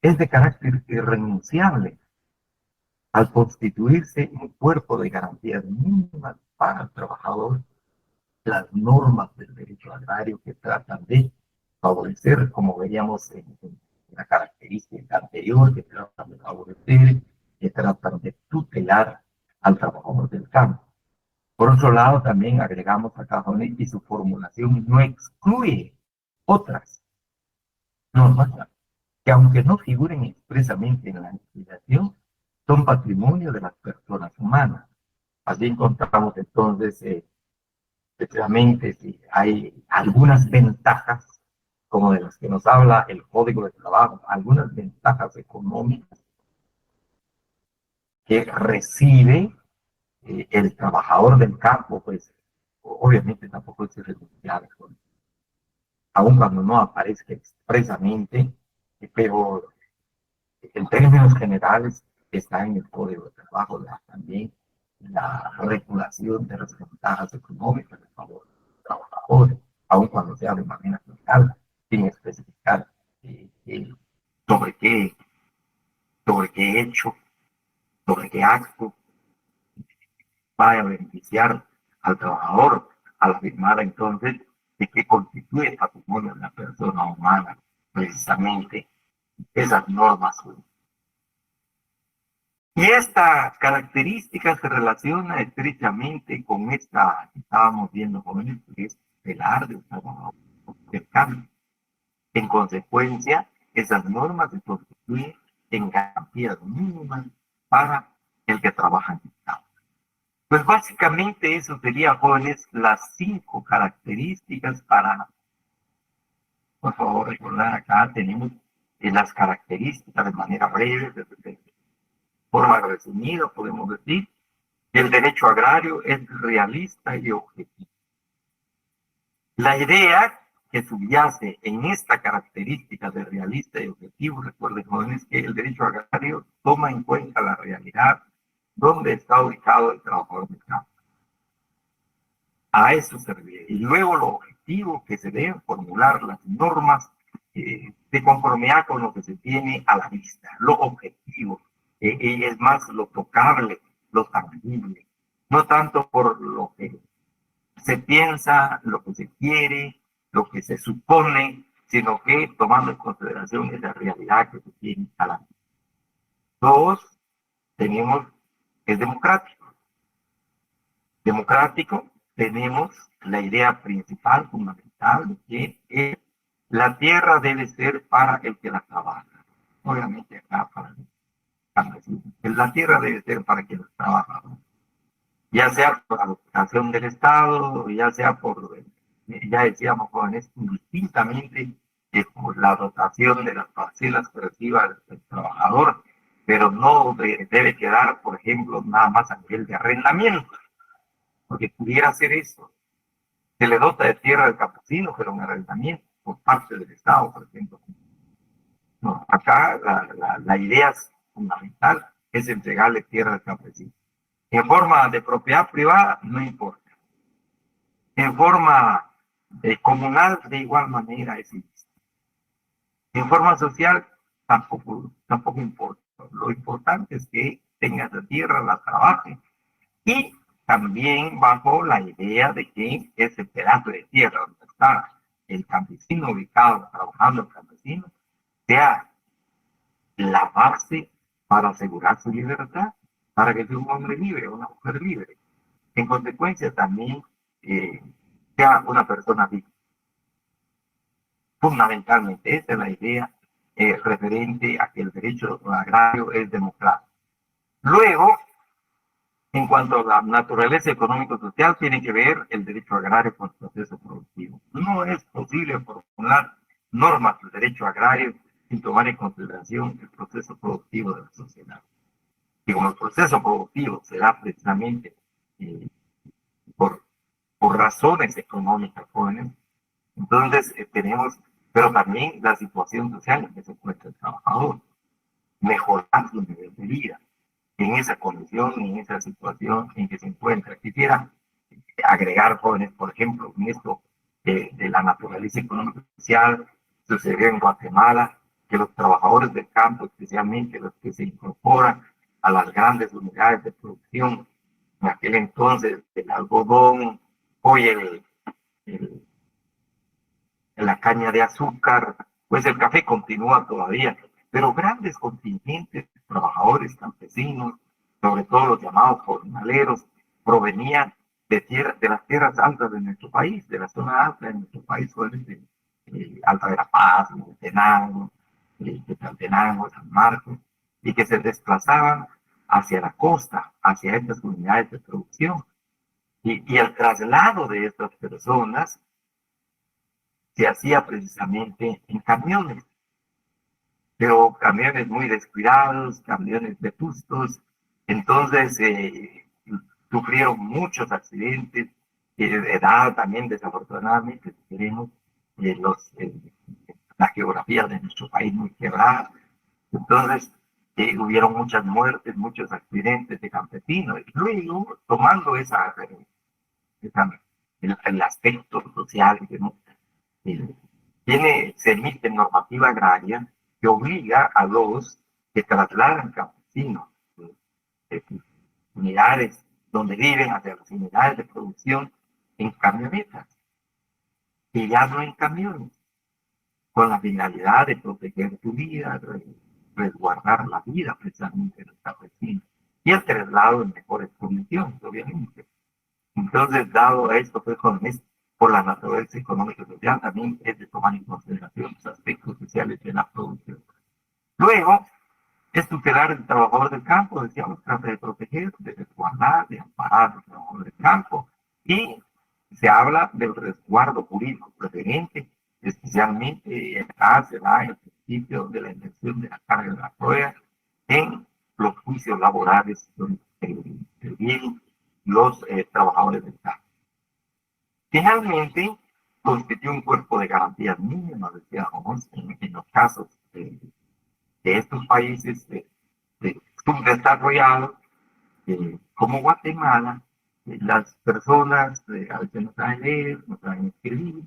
es de carácter irrenunciable al constituirse un cuerpo de garantías mínimas para el trabajador, las normas del derecho agrario que tratan de favorecer, como veíamos en la característica anterior, que tratan de favorecer, que tratan de tutelar al trabajador del campo. Por otro lado, también agregamos acá, y su formulación no excluye otras normas que, aunque no figuren expresamente en la legislación, son patrimonio de las personas humanas. Así encontramos entonces, especialmente, si hay algunas ventajas, como de las que nos habla el Código de Trabajo, algunas ventajas económicas que recibe el trabajador del campo, pues obviamente tampoco es irrenunciable, aun cuando no aparezca expresamente, pero en términos generales está en el Código de Trabajo también la regulación de las ventajas económicas en favor de los trabajadores, aun cuando sea de manera general, sin especificar eh, sobre qué, sobre qué hecho, sobre qué acto vaya a beneficiar al trabajador al afirmar entonces de que constituye patrimonio de la persona humana precisamente esas normas. Y esta característica se relaciona estrechamente con esta que estábamos viendo, jóvenes, que es velar del trabajador del cambio. En consecuencia, esas normas se constituyen en garantías mínimas para el que trabaja en el campo. Pues básicamente eso sería, jóvenes, las 5 características para, por favor, recordar acá tenemos las características de manera breve, de forma resumida, podemos decir, que el derecho agrario es realista y objetivo. La idea que subyace en esta característica de realista y objetivo, recuerden, jóvenes, que el derecho agrario toma en cuenta la realidad donde está ubicado el trabajador del campo. A eso se refiere. Y luego lo objetivo, que se deben formular las normas de conformidad con lo que se tiene a la vista. Lo objetivo es más lo tocable, lo tangible. No tanto por lo que se piensa, lo que se quiere, lo que se supone, sino que tomando en consideración esa realidad que se tiene a la vista. Dos, tenemos, es democrático. Democrático, tenemos la idea principal, fundamental, que la tierra debe ser para el que la trabaja. Obviamente acá para el campesino. La tierra debe ser para el que la trabaja, ¿no? Ya sea por adoptación del Estado, ya sea por, ya decíamos, jóvenes, indistintamente por la dotación de las parcelas que reciba el trabajador, pero no debe quedar, por ejemplo, nada más a nivel de arrendamiento, porque pudiera ser eso. Se le dota de tierra al campesino, pero en arrendamiento por parte del Estado, por ejemplo. No, acá la idea fundamental es entregarle tierra al campesino. En forma de propiedad privada, no importa. En forma comunal, de igual manera, es injusto. En forma social, tampoco importa. Lo importante es que tenga esa tierra, la trabaje y también bajo la idea de que ese pedazo de tierra donde está el campesino ubicado, trabajando el campesino, sea la base para asegurar su libertad, para que sea un hombre libre, una mujer libre. En consecuencia, también eh, sea una persona viva. Fundamentalmente, esa es la idea referente a que el derecho agrario es democrático. Luego, en cuanto a la naturaleza económico-social, tiene que ver el derecho agrario con el proceso productivo. No es posible formular normas del derecho agrario sin tomar en consideración el proceso productivo de la sociedad. Y como el proceso productivo se da precisamente eh, por, por razones económicas jóvenes, entonces tenemos, pero también la situación social en que se encuentra el trabajador, mejorar su nivel de vida en esa condición, en esa situación en que se encuentra. Quisiera agregar, jóvenes, por ejemplo, en esto de la naturaleza económica y social, sucedió en Guatemala, que los trabajadores del campo, especialmente los que se incorporan a las grandes unidades de producción, en aquel entonces el algodón, hoy el, la caña de azúcar, pues el café continúa todavía, pero grandes contingentes de trabajadores campesinos, sobre todo los llamados jornaleros, provenían de las tierras altas de nuestro país, de la zona alta de nuestro país, de Alta de la Paz, de Tenango, de Saltenango, San Marcos, y que se desplazaban hacia la costa, hacia estas unidades de producción. Y el traslado de estas personas se hacía precisamente en camiones, pero camiones muy descuidados, camiones vetustos, entonces sufrieron muchos accidentes, de edad también desafortunadamente, tenemos la geografía de nuestro país muy quebrada, entonces hubieron muchas muertes, muchos accidentes de campesinos, y luego tomando el aspecto social, ¿no? Se emite normativa agraria que obliga a los que trasladan campesinos de sus unidades donde viven hacia las unidades de producción en camionetas y ya no en camiones, con la finalidad de proteger tu vida, resguardar la vida precisamente de los campesinos y el traslado en mejores condiciones, obviamente. Entonces, dado esto, pues, por la naturaleza económica y social, también es de tomar en consideración los aspectos sociales de la producción. Luego, es tutelar el trabajador del campo, decíamos, trata de proteger, de resguardar, de amparar al trabajador del campo, y se habla del resguardo jurídico preferente, especialmente acá se da el principio de la inversión de la carga de la prueba en los juicios laborales donde intervienen los trabajadores del campo. Finalmente, constituye un cuerpo de garantías mínimas, decíamos, en los casos de estos países subdesarrollados, como Guatemala, las personas a veces no saben leer, no saben escribir,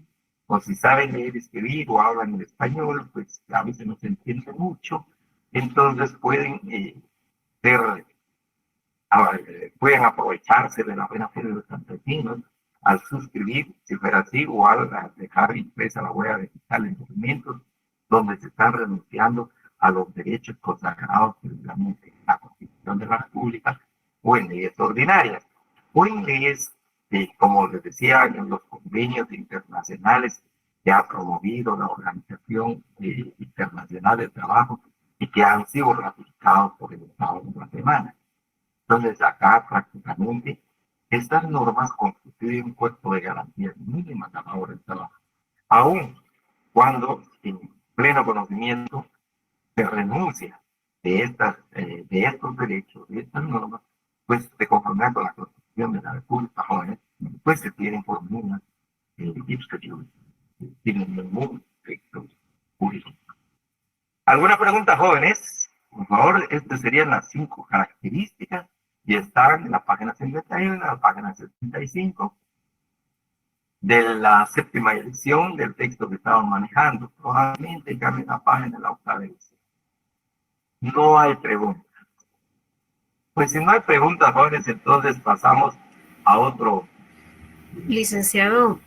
o si saben leer, escribir o hablan el español, pues a veces no se entiende mucho, entonces ser pueden aprovecharse de la buena fe de los campesinos al suscribir, si fuera así, o al dejar impresa la huella digital en documentos donde se están renunciando a los derechos consagrados precisamente en la Constitución de la República o en leyes ordinarias, o en leyes, como les decía, en los convenios internacionales que ha promovido la Organización Internacional del Trabajo y que han sido ratificados por el Estado de Guatemala. Entonces, acá prácticamente estas normas constituyen un cuerpo de garantías mínimas a favor del trabajo. Aún cuando, en pleno conocimiento, se renuncia de estos derechos, de estas normas, pues de conformidad con la Constitución de la República, jóvenes, pues se tienen por una exterior, tienen ningún efecto jurídico. ¿Alguna pregunta, jóvenes? Por favor, estas serían las 5 características y están en la página 51, en la página 75 de la 7ª edición del texto que estaban manejando. Probablemente cambien la página de la 8ª edición. No hay preguntas. Pues si no hay preguntas, jóvenes, entonces pasamos a otro. Licenciado.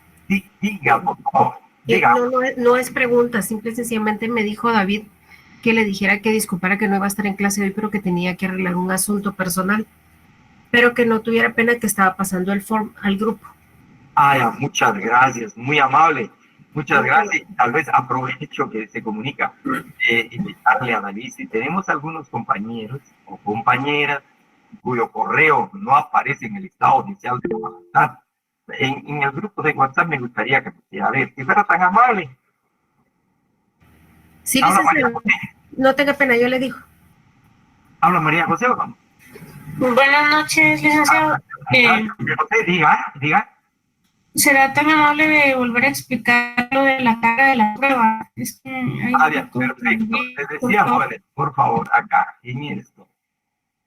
Diga, por favor. Diga. No es pregunta, simple y sencillamente me dijo David que le dijera que disculpara que no iba a estar en clase hoy, pero que tenía que arreglar un asunto personal, pero que no tuviera pena, que estaba pasando el form al grupo. Ay, muchas gracias, muy amable. Muchas gracias. Tal vez aprovecho que se comunica, invitarle a David, si tenemos algunos compañeros o compañeras cuyo correo no aparece en el listado oficial de la facultad, en el grupo de WhatsApp me gustaría que pudiera ver, si fuera tan amable. Sí, licenciado, no tenga pena, yo le digo. Habla María José. Buenas noches, licenciado. José, diga. ¿Será tan amable de volver a explicar lo de la carga de la prueba? Es que perfecto. Les decía, jóvenes, por favor, acá, en esto.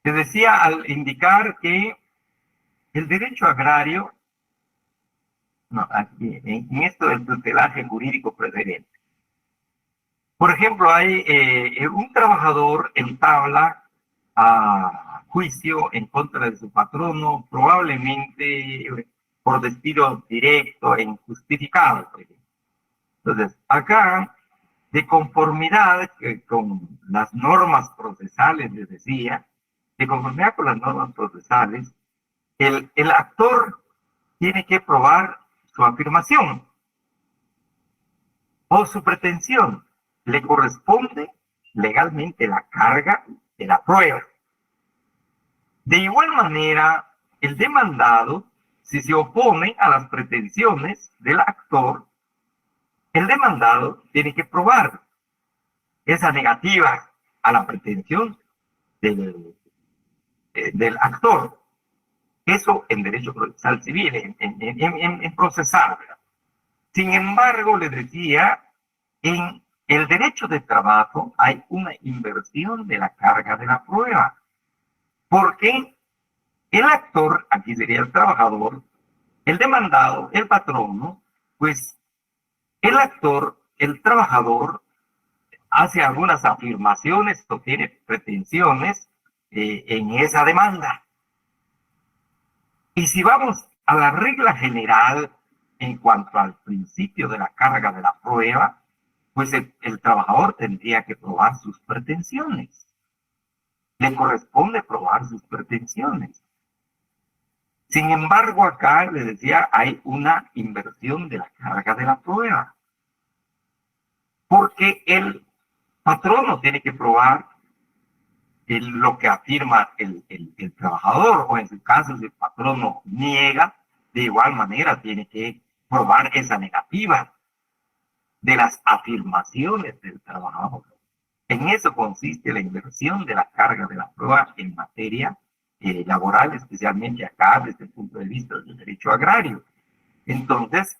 Les decía al indicar que el derecho agrario, no, aquí, en esto del tutelaje jurídico preferente. Por ejemplo, hay un trabajador entabla a juicio en contra de su patrono, probablemente por despido directo e injustificado. Entonces, acá, de conformidad con las normas procesales, les decía, de conformidad con las normas procesales, el actor tiene que probar su afirmación o su pretensión. Le corresponde legalmente la carga de la prueba. De igual manera, el demandado, si se opone a las pretensiones del actor, el demandado tiene que probar esa negativa a la pretensión del actor. Eso en derecho procesal civil, en procesal. Sin embargo, les decía, en el derecho de trabajo hay una inversión de la carga de la prueba. Porque el actor, aquí sería el trabajador, el demandado, el patrono, pues el actor, el trabajador, hace algunas afirmaciones o tiene pretensiones en esa demanda. Y si vamos a la regla general en cuanto al principio de la carga de la prueba, pues el trabajador tendría que probar sus pretensiones. Le corresponde probar sus pretensiones. Sin embargo, acá les decía, hay una inversión de la carga de la prueba. Porque el patrono tiene que probar lo que afirma el trabajador, o en su caso, si el patrono niega, de igual manera tiene que probar esa negativa de las afirmaciones del trabajador. En eso consiste la inversión de la carga de la prueba en materia laboral, especialmente acá desde el punto de vista del derecho agrario. Entonces,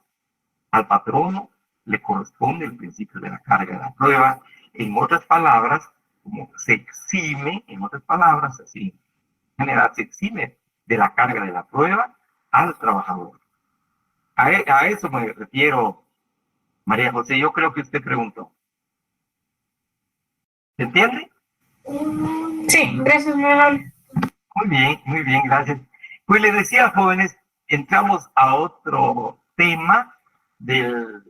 al patrono le corresponde el principio de la carga de la prueba. En otras palabras, como se exime, en otras palabras, así, en general, se exime de la carga de la prueba al trabajador. A eso me refiero, María José. Yo creo que usted preguntó. ¿Se entiende? Sí, gracias, muy amable. Muy bien, gracias. Pues les decía, jóvenes, entramos a otro tema de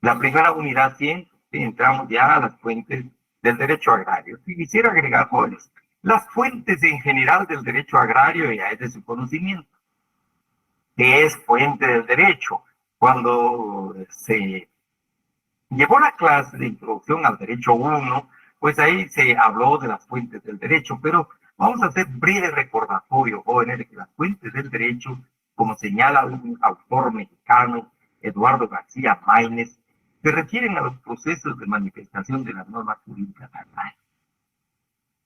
la primera unidad 100, entramos ya a las fuentes del derecho agrario. Y quisiera agregar, jóvenes, las fuentes en general del derecho agrario ya es de su conocimiento. ¿Qué es fuente del derecho? Cuando se llevó la clase de introducción al derecho 1, pues ahí se habló de las fuentes del derecho, pero vamos a hacer breve recordatorio, jóvenes, de que las fuentes del derecho, como señala un autor mexicano, Eduardo García Maínez, se refieren a los procesos de manifestación de las normas jurídicas agrarias.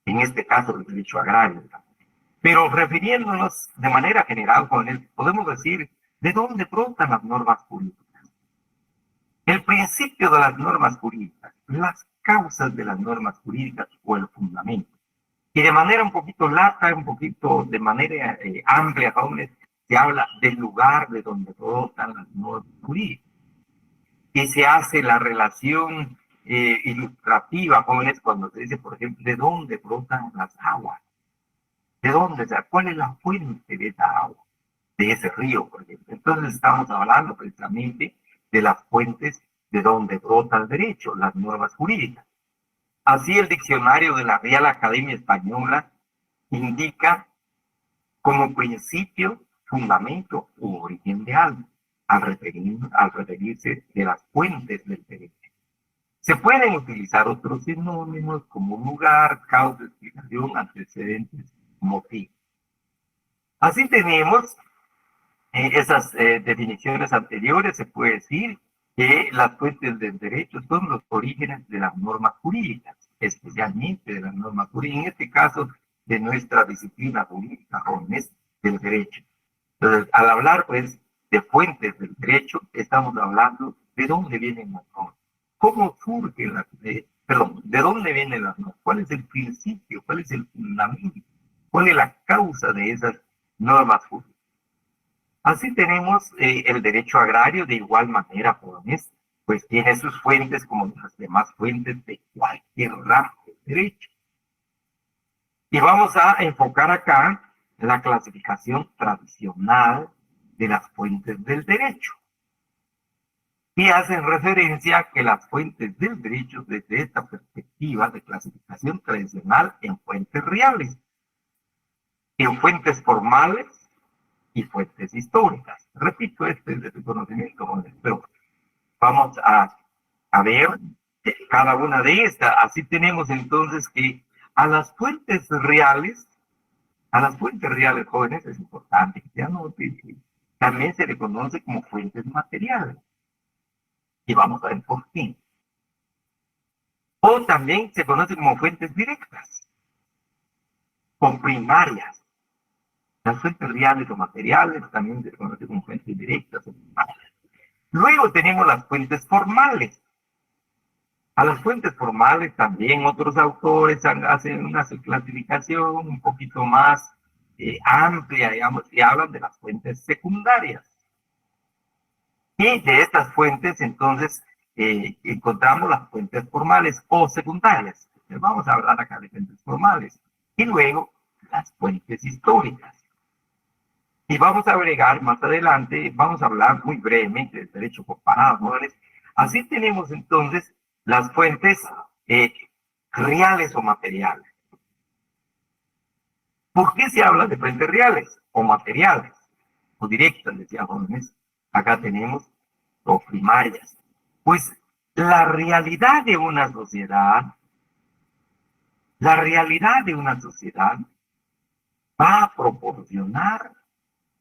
En este caso, el derecho agrario. Pero refiriéndonos de manera general, jóvenes, podemos decir de dónde brotan las normas jurídicas. El principio de las normas jurídicas, las causas de las normas jurídicas o el fundamento. Y de manera un poquito lata, un poquito de manera amplia, jóvenes, se habla del lugar de donde brotan las normas jurídicas. Y se hace la relación ilustrativa, jóvenes, cuando se dice, por ejemplo, de dónde brotan las aguas. ¿De dónde? O sea, ¿cuál es la fuente de esa agua? De ese río, por ejemplo. Entonces estamos hablando precisamente de las fuentes de donde brota el derecho, las normas jurídicas. Así el diccionario de la Real Academia Española indica como principio, fundamento u origen de algo, al referirse de las fuentes del derecho. Se pueden utilizar otros sinónimos como lugar, causa, explicación, antecedentes, motivo. Así tenemos esas definiciones anteriores, se puede decir que las fuentes del derecho son los orígenes de las normas jurídicas, especialmente de las normas jurídicas, en este caso de nuestra disciplina jurídica, jóvenes, del derecho. Entonces, al hablar, pues, de fuentes del derecho, estamos hablando de dónde vienen las normas, cómo surgen las, de dónde vienen las normas, cuál es el principio, cuál es el fundamento, cuál es la causa de esas normas jurídicas. Así tenemos el derecho agrario de igual manera, jóvenes, pues tiene sus fuentes como las demás fuentes de cualquier ramo del derecho. Y vamos a enfocar acá la clasificación tradicional de las fuentes del derecho. Y hacen referencia a que las fuentes del derecho desde esta perspectiva de clasificación tradicional en fuentes reales, en fuentes formales y fuentes históricas. Repito, este es de conocimiento, pero vamos a ver cada una de estas. Así tenemos entonces que a las fuentes reales, jóvenes, es importante que ya no también se le conoce como fuentes materiales. Y vamos a ver por qué. O también se conoce como fuentes directas o primarias. Las fuentes reales o materiales también se conocen como fuentes directas o primarias. Luego tenemos las fuentes formales. A las fuentes formales también otros autores hacen una clasificación un poquito más amplia, digamos, y hablan de las fuentes secundarias. Y de estas fuentes, entonces, encontramos las fuentes formales o secundarias. Entonces, vamos a hablar acá de fuentes formales. Y luego, las fuentes históricas. Y vamos a agregar más adelante, vamos a hablar muy brevemente del derecho comparado, ¿no? Así tenemos entonces las fuentes reales o materiales. ¿Por qué se habla de fuentes reales o materiales? O directas, decía jóvenes. Acá tenemos o primarias. Pues la realidad de una sociedad, va a proporcionar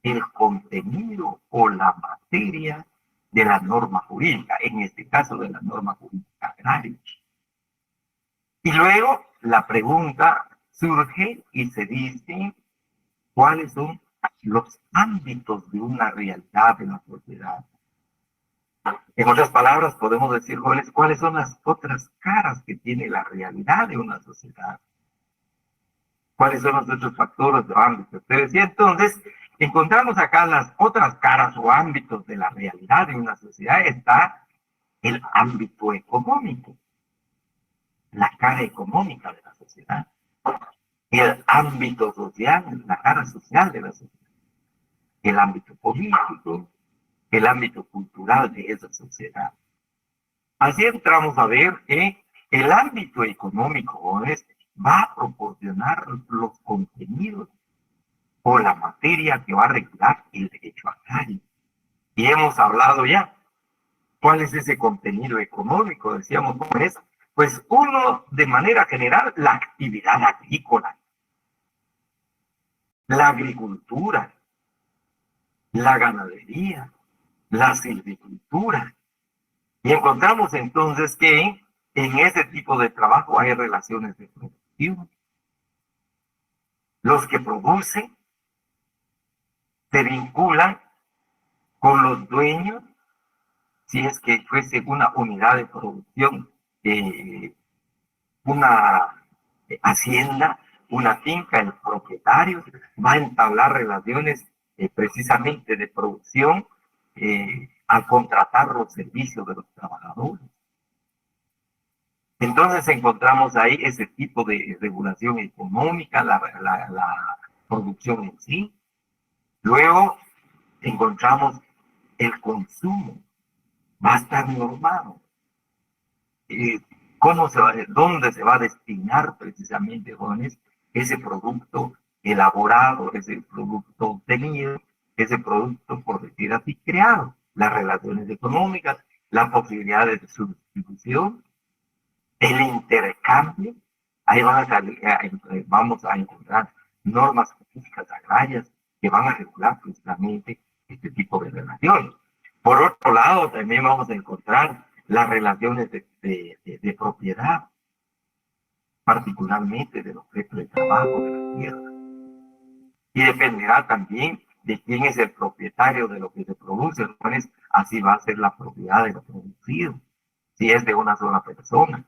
el contenido o la materia de la norma jurídica, en este caso de la norma jurídica agraria. Y luego la pregunta surge y se dice cuáles son los ámbitos de una realidad de la sociedad. En otras palabras, podemos decir, jóvenes, cuáles son las otras caras que tiene la realidad de una sociedad. ¿Cuáles son los otros factores o ámbitos? Te decía entonces, encontramos acá las otras caras o ámbitos de la realidad de una sociedad. Está el ámbito económico, la cara económica de la sociedad. El ámbito social, la cara social de la sociedad. El ámbito político, el ámbito cultural de esa sociedad. Así entramos a ver que el ámbito económico va a proporcionar los contenidos o la materia que va a regular el derecho agrario. Y hemos hablado ya. ¿Cuál es ese contenido económico? Decíamos, pues uno, de manera general, la actividad agrícola, la agricultura, la ganadería, la silvicultura. Y encontramos entonces que en ese tipo de trabajo hay relaciones de producción. Los que producen se vinculan con los dueños, si es que fuese una unidad de producción, una hacienda, una finca, el propietario va a entablar relaciones precisamente de producción al contratar los servicios de los trabajadores. Entonces encontramos ahí ese tipo de regulación económica, la producción en sí. Luego encontramos el consumo, va a estar normado. ¿Cómo se va, dónde se va a destinar precisamente, jóvenes, ese producto elaborado, ese producto obtenido, ese producto, por decir así, creado? Las relaciones económicas, la posibilidad de su distribución, el intercambio. Ahí vamos a encontrar normas jurídicas agrarias que van a regular precisamente este tipo de relaciones. Por otro lado, también vamos a encontrar las relaciones de propiedad, particularmente de los objetos de trabajo de la tierra. Y dependerá también de quién es el propietario de lo que se produce. Entonces, así va a ser la propiedad de lo producido. Si es de una sola persona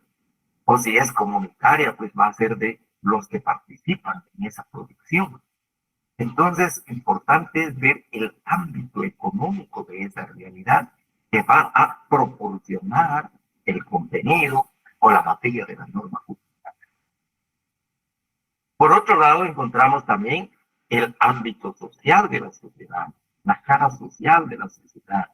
o si es comunitaria, pues va a ser de los que participan en esa producción. Entonces, importante es ver el ámbito económico de esa realidad que va a proporcionar el contenido o la materia de la norma jurídica. Por otro lado, encontramos también el ámbito social de la sociedad, la cara social de la sociedad.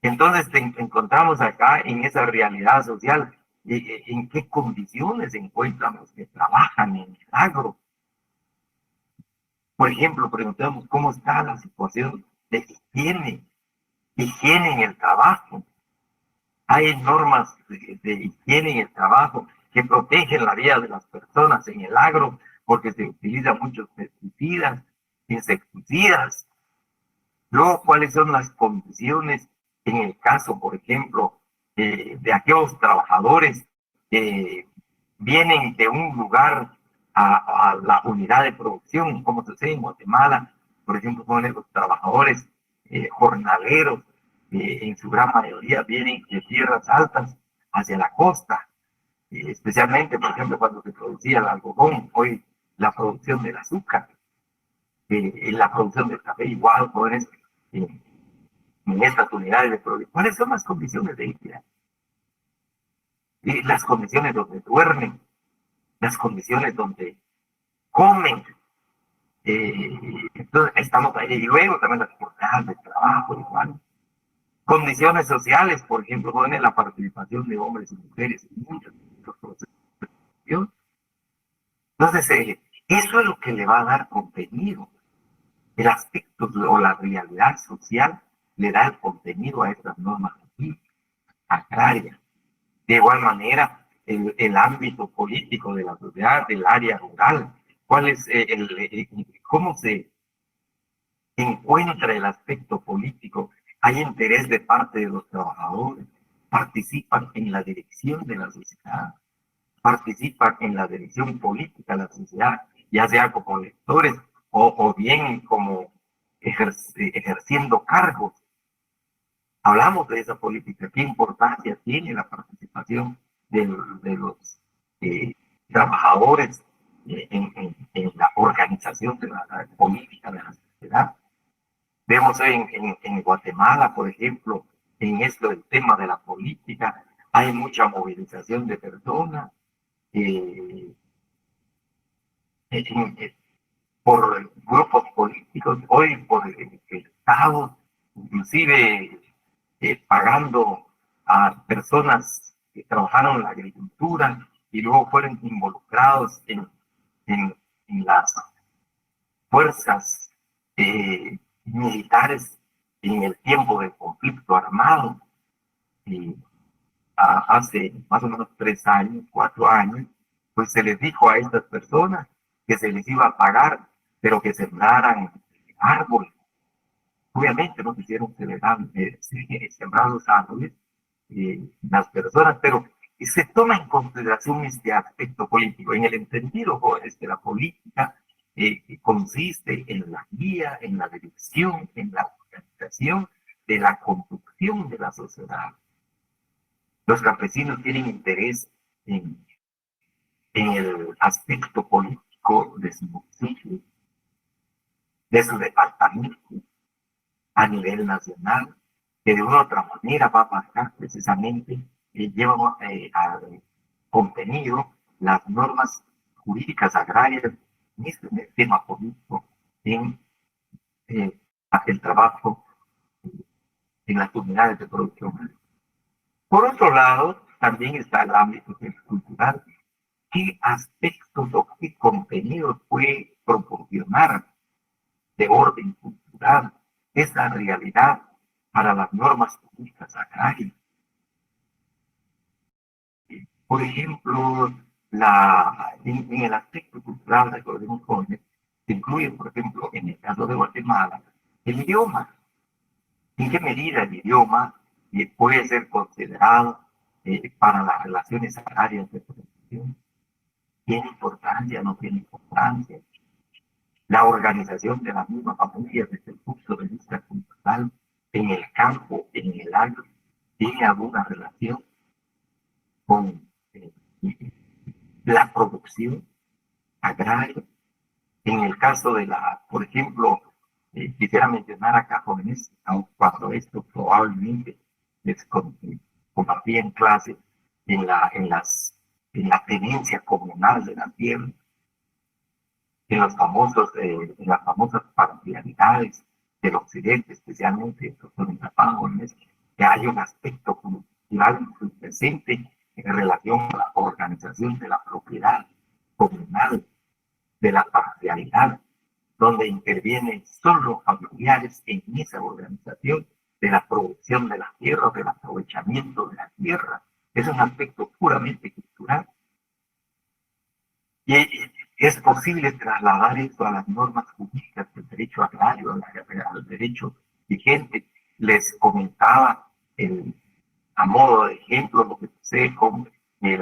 Entonces, encontramos acá en esa realidad social en qué condiciones se encuentran los que trabajan en el agro. Por ejemplo, preguntamos cómo está la situación de higiene en el trabajo. Hay normas de higiene en el trabajo que protegen la vida de las personas en el agro porque se utilizan muchos pesticidas, insecticidas. Luego, ¿cuáles son las condiciones en el caso, por ejemplo, de aquellos trabajadores que vienen de un lugar a la unidad de producción, como se hace en Guatemala? Por ejemplo, son los trabajadores jornaleros, en su gran mayoría vienen de tierras altas hacia la costa, especialmente, por ejemplo, cuando se producía el algodón, hoy la producción del azúcar, la producción del café, igual, jóvenes, en estas unidades de producción. ¿Cuáles son las condiciones de vida? Las condiciones donde duermen, las condiciones donde comen. Entonces, estamos ahí. Y luego también las jornadas de trabajo, igual. Condiciones sociales, por ejemplo, jóvenes, la participación de hombres y mujeres en muchos procesos de producción. Entonces, eso es lo que le va a dar contenido. El aspecto o la realidad social le da el contenido a estas normas agrarias. De igual manera, el ámbito político de la sociedad, del área rural, cuál es cómo se encuentra el aspecto político. Hay interés de parte de los trabajadores, participan en la dirección de la sociedad, participan en la dirección política de la sociedad, ya sea como electores o bien como ejerciendo cargos. Hablamos de esa política, qué importancia tiene la participación de los trabajadores en la organización de la política de la sociedad. Vemos en Guatemala, por ejemplo, en esto del tema de la política, hay mucha movilización de personas por grupos políticos, hoy por el Estado, inclusive pagando a personas que trabajaron en la agricultura y luego fueron involucrados en las fuerzas militares en el tiempo del conflicto armado. Hace más o menos 3 años, 4 años, pues se les dijo a estas personas que se les iba a pagar, pero que sembraran árboles. Obviamente no quisieron sembrar los árboles las personas, pero se toma en consideración este aspecto político, en el entendido, jóvenes, que la política consiste en la guía, en la dirección, en la organización de la conducción de la sociedad. Los campesinos tienen interés en el aspecto político de su municipio, de su departamento, a nivel nacional, que de una u otra manera va a marcar precisamente, lleva al contenido las normas jurídicas agrarias en este tema político, en el trabajo en las unidades de producción. Por otro lado, también está el ámbito cultural. ¿Qué aspectos o qué contenidos puede proporcionar de orden cultural esa realidad para las normas públicas agrarias? Por ejemplo, en el aspecto cultural de los jóvenes, se incluye, por ejemplo, en el caso de Guatemala, el idioma. ¿En qué medida el idioma puede ser considerado para las relaciones agrarias de producción? ¿Tiene importancia? ¿No tiene importancia? La organización de las mismas familias desde el punto de vista cultural, en el campo, en el agro, ¿tiene alguna relación con la producción agraria? En el caso de por ejemplo, quisiera mencionar acá jóvenes, aun cuando esto probablemente les compartí en clase, en la tenencia comunal de la tierra, en las famosas parcialidades del occidente, especialmente el doctor Interpán, que hay un aspecto cultural muy presente en relación a la organización de la propiedad comunal, de la parcialidad, donde intervienen solo familiares en esa organización de la producción de la tierra, del aprovechamiento de la tierra. Es un aspecto puramente cultural. Y es posible trasladar esto a las normas jurídicas del derecho agrario, al derecho vigente. Les comentaba a modo de ejemplo lo que sucede con el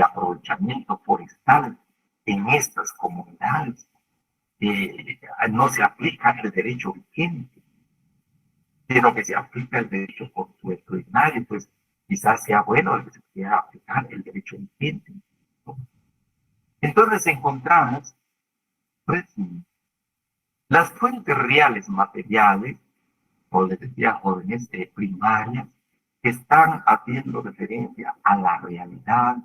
aprovechamiento forestal en estas comunidades. No se aplica el derecho vigente, sino que se aplica el derecho consuetudinario, pues quizás sea bueno que se pudiera aplicar el derecho vigente. Entonces encontramos, pues, las fuentes reales materiales, o les decía jóvenes, primarias, que están haciendo referencia a la realidad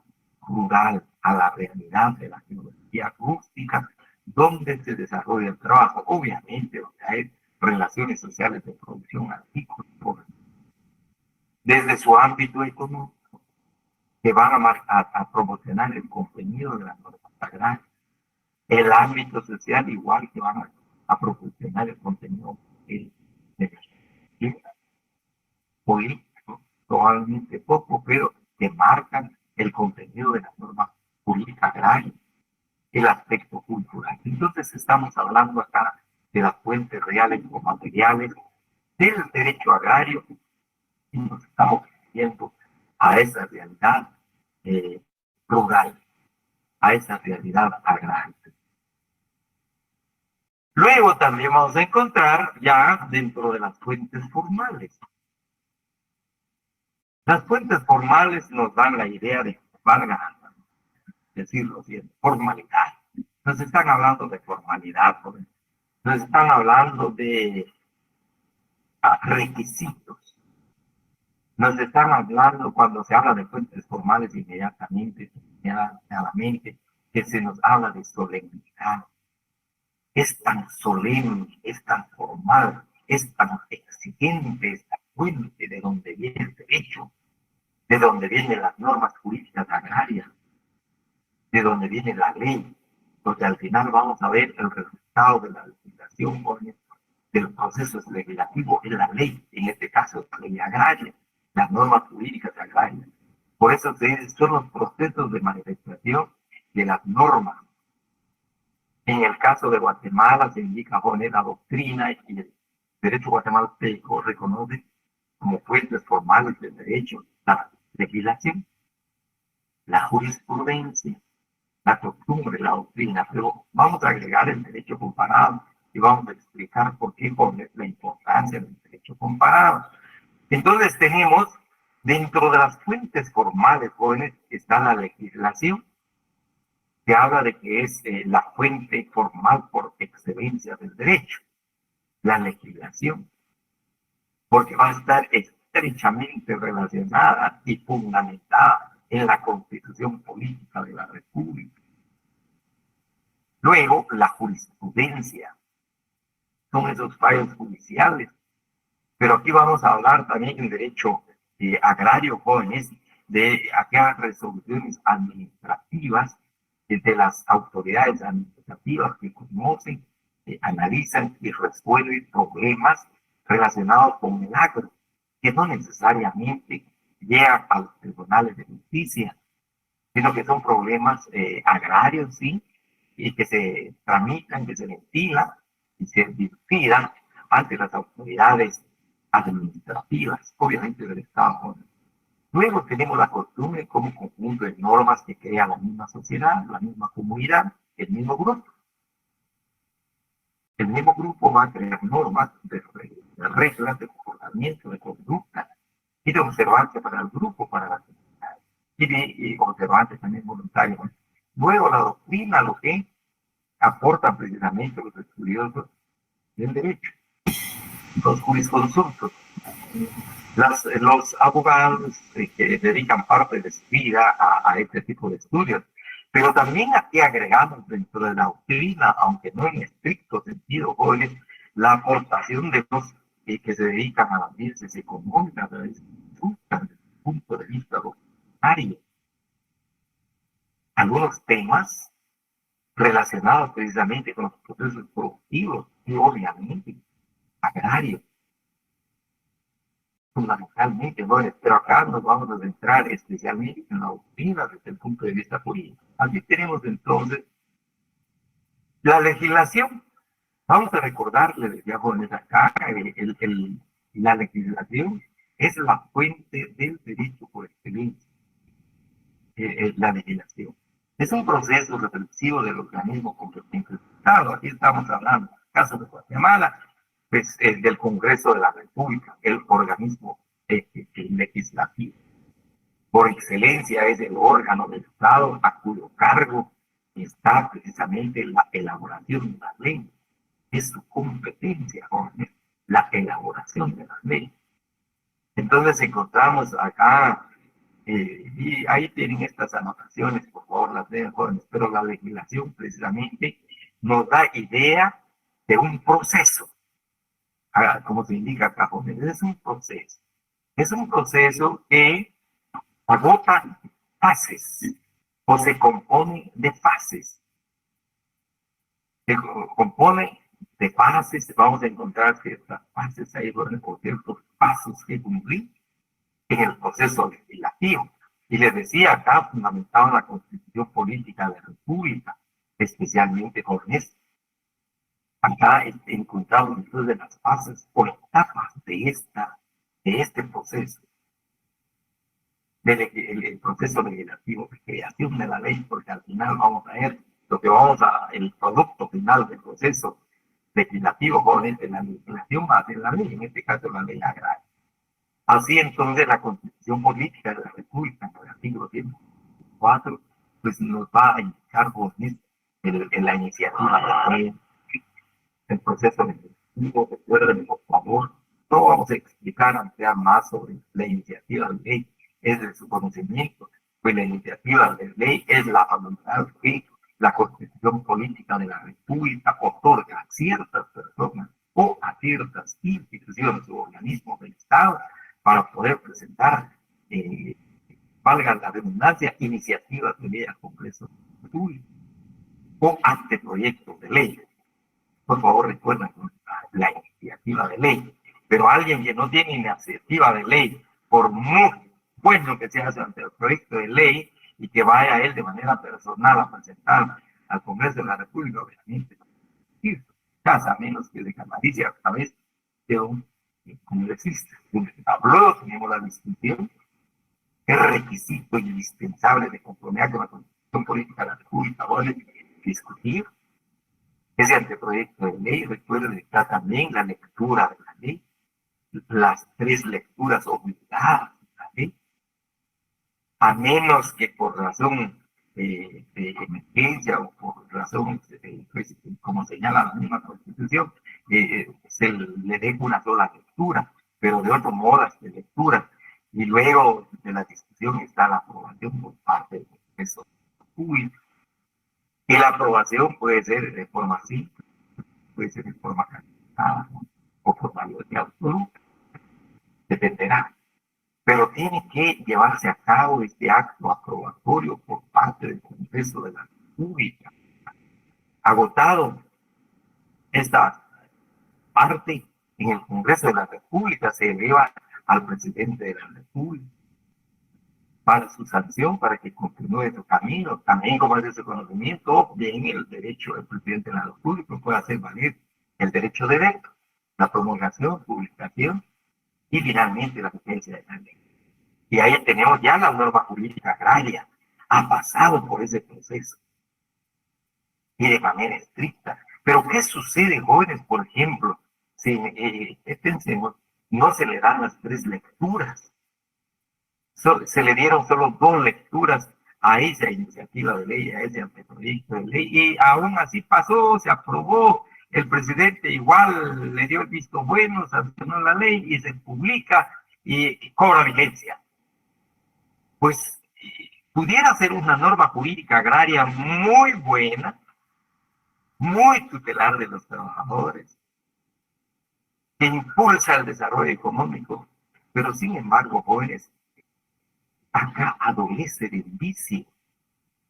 rural, a la realidad de la geografía rústica, donde se desarrolla el trabajo, obviamente, donde hay relaciones sociales de producción agrícola, desde su ámbito económico, que van a promocionar el contenido de las normas agrarias, el ámbito social igual que van a proporcionar el contenido de la político, probablemente poco, pero que marcan el contenido de las normas jurídicas agrarias, el aspecto cultural. Entonces estamos hablando acá de las fuentes reales o materiales del derecho agrario y nos estamos refiriendo a esa realidad rural, a esa realidad agraria. Luego también vamos a encontrar ya dentro de las fuentes formales. Las fuentes formales nos dan la idea de, valga decirlo así, formalidad. Nos están hablando de formalidad, nos están hablando de requisitos. Nos están hablando, cuando se habla de fuentes formales, inmediatamente a la mente que se nos habla de solemnidad. Es tan solemne, es tan formal, es tan exigente esta fuente de donde viene el derecho, de donde vienen las normas jurídicas agrarias, de donde viene la ley, porque al final vamos a ver el resultado de la legislación, del proceso legislativo en la ley, en este caso la ley agraria, las normas jurídicas agrarias. Por eso son los procesos de manifestación de las normas. En el caso de Guatemala se indica la doctrina y el derecho guatemalteco reconoce como fuentes formales del derecho, la legislación, la jurisprudencia, la costumbre, la doctrina, pero vamos a agregar el derecho comparado y vamos a explicar por qué poner la importancia del derecho comparado. Entonces tenemos, dentro de las fuentes formales, jóvenes, está la legislación, que habla de que es la fuente formal por excelencia del derecho, la legislación, porque va a estar estrechamente relacionada y fundamentada en la constitución política de la República. Luego, la jurisprudencia, son esos fallos judiciales, pero aquí vamos a hablar también en derecho agrario, jóvenes, de aquellas resoluciones administrativas de las autoridades administrativas que conocen, analizan y resuelven problemas relacionados con el agro, que no necesariamente llegan a los tribunales de justicia, sino que son problemas agrarios, sí, y que se tramitan, que se ventilan y se decidan ante las autoridades administrativas, obviamente del Estado. Luego tenemos la costumbre como conjunto de normas que crea la misma sociedad, la misma comunidad, el mismo grupo. El mismo grupo va a crear normas de reglas de comportamiento, de conducta y de observancia para el grupo, para la comunidad, y de observantes también voluntarios. Luego la doctrina, lo que aportan precisamente los estudiosos del derecho, los jurisconsultos, los abogados que dedican parte de su vida a este tipo de estudios. Pero también aquí agregamos dentro de la doctrina, aunque no en estricto sentido, jóvenes, la aportación de los que se dedican a las ciencias económicas, desde el punto de vista doctrinario. Algunos temas relacionados precisamente con los procesos productivos y obviamente agrarios, fundamentalmente, jóvenes, pero acá nos vamos a centrar especialmente en la doctrina desde el punto de vista jurídico. Aquí tenemos entonces la legislación. Vamos a recordarles, decía jóvenes, acá la legislación es la fuente del derecho por excelencia. La legislación es un proceso reflexivo del organismo competente del Estado. Aquí estamos hablando, en el caso de Guatemala, pues del Congreso de la República, el organismo legislativo. Por excelencia es el órgano del Estado a cuyo cargo está precisamente la elaboración de las leyes. Es su competencia, jóvenes, la elaboración de las leyes. Entonces encontramos acá, y ahí tienen estas anotaciones, por favor las vean, jóvenes, pero la legislación precisamente nos da idea de un proceso, como se indica acá, jóvenes, es un proceso que agota fases o se compone de fases. Se compone de fases, vamos a encontrar ciertas fases ahí, por ciertos pasos que cumplir en el proceso legislativo. Y les decía acá, fundamentado en la Constitución Política de la República, especialmente con esto. Acá encontramos entonces las fases o etapas de este proceso. El proceso legislativo de creación de la ley, porque al final vamos a ver el producto final del proceso legislativo, con la legislación va a ser la ley, en este caso la ley agraria. Así entonces la Constitución Política de la República, en el artículo 104, pues nos va a indicar en la iniciativa de la ley, el proceso legislativo. Recuerden, por favor, no vamos a explicar, ampliar más sobre la iniciativa de ley, es de su conocimiento, pues la iniciativa de ley es la voluntad que la Constitución Política de la República otorga a ciertas personas o a ciertas instituciones o organismos del Estado para poder presentar, valga la redundancia, iniciativas de ley al Congreso de la República o anteproyectos de ley. Por favor, recuerden la iniciativa de ley. Pero alguien que no tiene iniciativa de ley, por muy bueno que sea ante el proyecto de ley y que vaya a él de manera personal a presentar al Congreso de la República, obviamente, casa menos que de canalicia a través de un congresistas. Luego tenemos la discusión, es requisito indispensable de conformidad con la Constitución Política de la República, discutir ese anteproyecto de ley. Recuerden que está también la lectura de la ley, las 3 lecturas obligadas de la ley, a menos que por razón de emergencia o por razón, pues, como señala la misma Constitución, se le dé una sola lectura, pero de otro modo de lectura. Y luego de la discusión está la aprobación por parte del Congreso público. Y la aprobación puede ser de forma simple, puede ser de forma calificada, ¿no? O por mayoría absoluta, dependerá. Pero tiene que llevarse a cabo este acto aprobatorio por parte del Congreso de la República. Agotado esta parte en el Congreso de la República, se eleva al presidente de la República para su sanción, para que continúe su camino. También, como es de su conocimiento, bien el derecho del presidente de la República puede hacer valer el derecho de veto, la promulgación, publicación y finalmente la vigencia de la ley. Y ahí tenemos ya la norma jurídica agraria, ha pasado por ese proceso y de manera estricta. Pero ¿qué sucede, jóvenes? Por ejemplo, si pensemos, no se le dan las 3 lecturas, se le dieron solo 2 lecturas a esa iniciativa de ley, a ese anteproyecto de ley, y aún así pasó, se aprobó, el presidente igual le dio el visto bueno, sancionó la ley y se publica y cobra vigencia. Pues pudiera ser una norma jurídica agraria muy buena, muy tutelar de los trabajadores, que impulsa el desarrollo económico, pero sin embargo, jóvenes, acá adolece del vicio,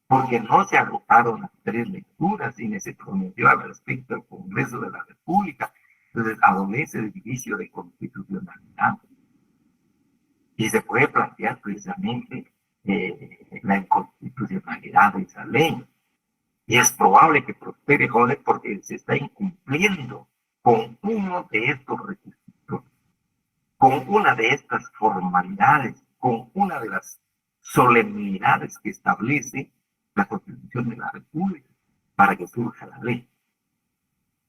porque no se agotaron las 3 lecturas y ni se pronunció al respecto del Congreso de la República. Entonces adolece del vicio de constitucionalidad. Y se puede plantear precisamente la inconstitucionalidad de esa ley. Y es probable que prospere, jóvenes, porque se está incumpliendo con uno de estos requisitos, con una de estas formalidades, con una de las solemnidades que establece la Constitución de la República para que surja la ley.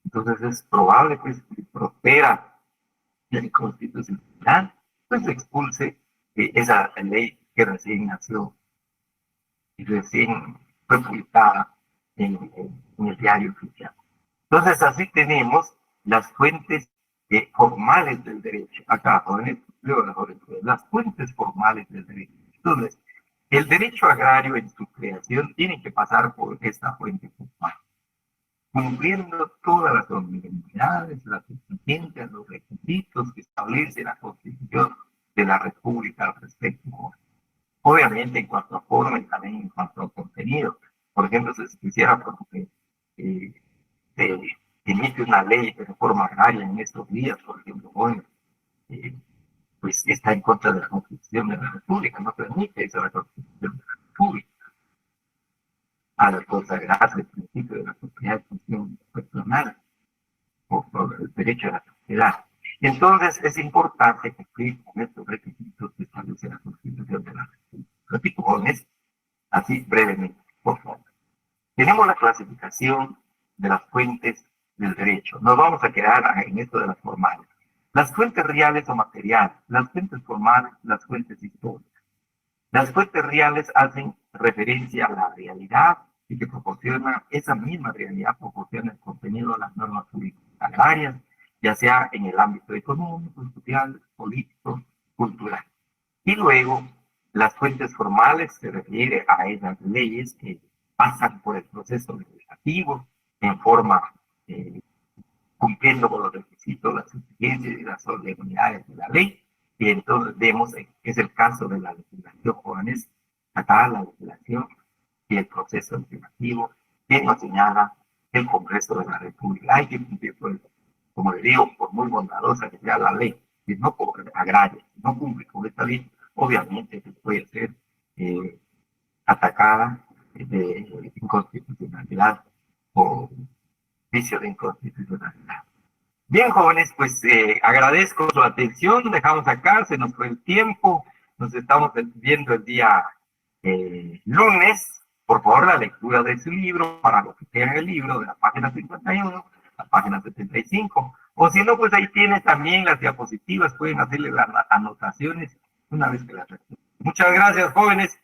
Entonces es probable que si prospera la inconstitucionalidad, pues se expulse esa ley que recién nació y recién fue publicada en el diario oficial. Entonces así tenemos las fuentes formales del derecho. Acá, jóvenes, las fuentes formales del derecho. Entonces, el derecho agrario en su creación tiene que pasar por esta fuente formal, cumpliendo todas las obligaciones, las exigencias, los requisitos que establece la Constitución de la República al respecto. Obviamente, en cuanto a forma y también en cuanto a contenido. Por ejemplo, si se quisiera se emite una ley de reforma agraria en estos días, por ejemplo, hoy, pues está en contra de la Constitución de la República, no permite eso la Constitución de la República, al consagrarse el principio de la propiedad de función personal o por el derecho de la propiedad. Entonces, es importante cumplir con estos requisitos que establece la Constitución de la República. Repito, jóvenes, así brevemente, por favor. Tenemos la clasificación de las fuentes del derecho. Nos vamos a quedar en esto de las formales. Las fuentes reales o materiales, las fuentes formales, las fuentes históricas. Las fuentes reales hacen referencia a la realidad y que proporciona, esa misma realidad proporciona el contenido de las normas jurídicas agrarias, ya sea en el ámbito económico, social, político, cultural. Y luego, las fuentes formales se refiere a esas leyes que pasan por el proceso legislativo en forma cumpliendo con los requisitos, las exigencias y las solemnidades de la ley. Y entonces vemos que es el caso de la legislación, jóvenes, acá la legislación y el proceso legislativo que nos señala el Congreso de la República. Hay que cumplir, pues, como le digo, por muy bondadosa que sea la ley, si no agraria, si no cumple con esta ley, obviamente que puede ser atacada de inconstitucionalidad o vicio de inconstitucionalidad. Bien, jóvenes, pues agradezco su atención. Dejamos acá, se nos fue el tiempo. Nos estamos viendo el día lunes. Por favor, la lectura de su libro, para los que tengan el libro, de la página 51, la página 75. O si no, pues ahí tienen también las diapositivas, pueden hacerle las anotaciones una vez que las reciban. Muchas gracias, jóvenes.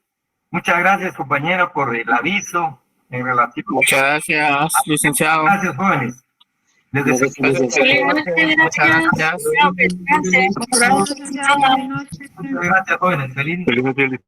Muchas gracias, compañero, por el aviso en relación. Muchas gracias, licenciado. Gracias, jóvenes. Les deseo Muchas gracias. muchas gracias, jóvenes. Feliz.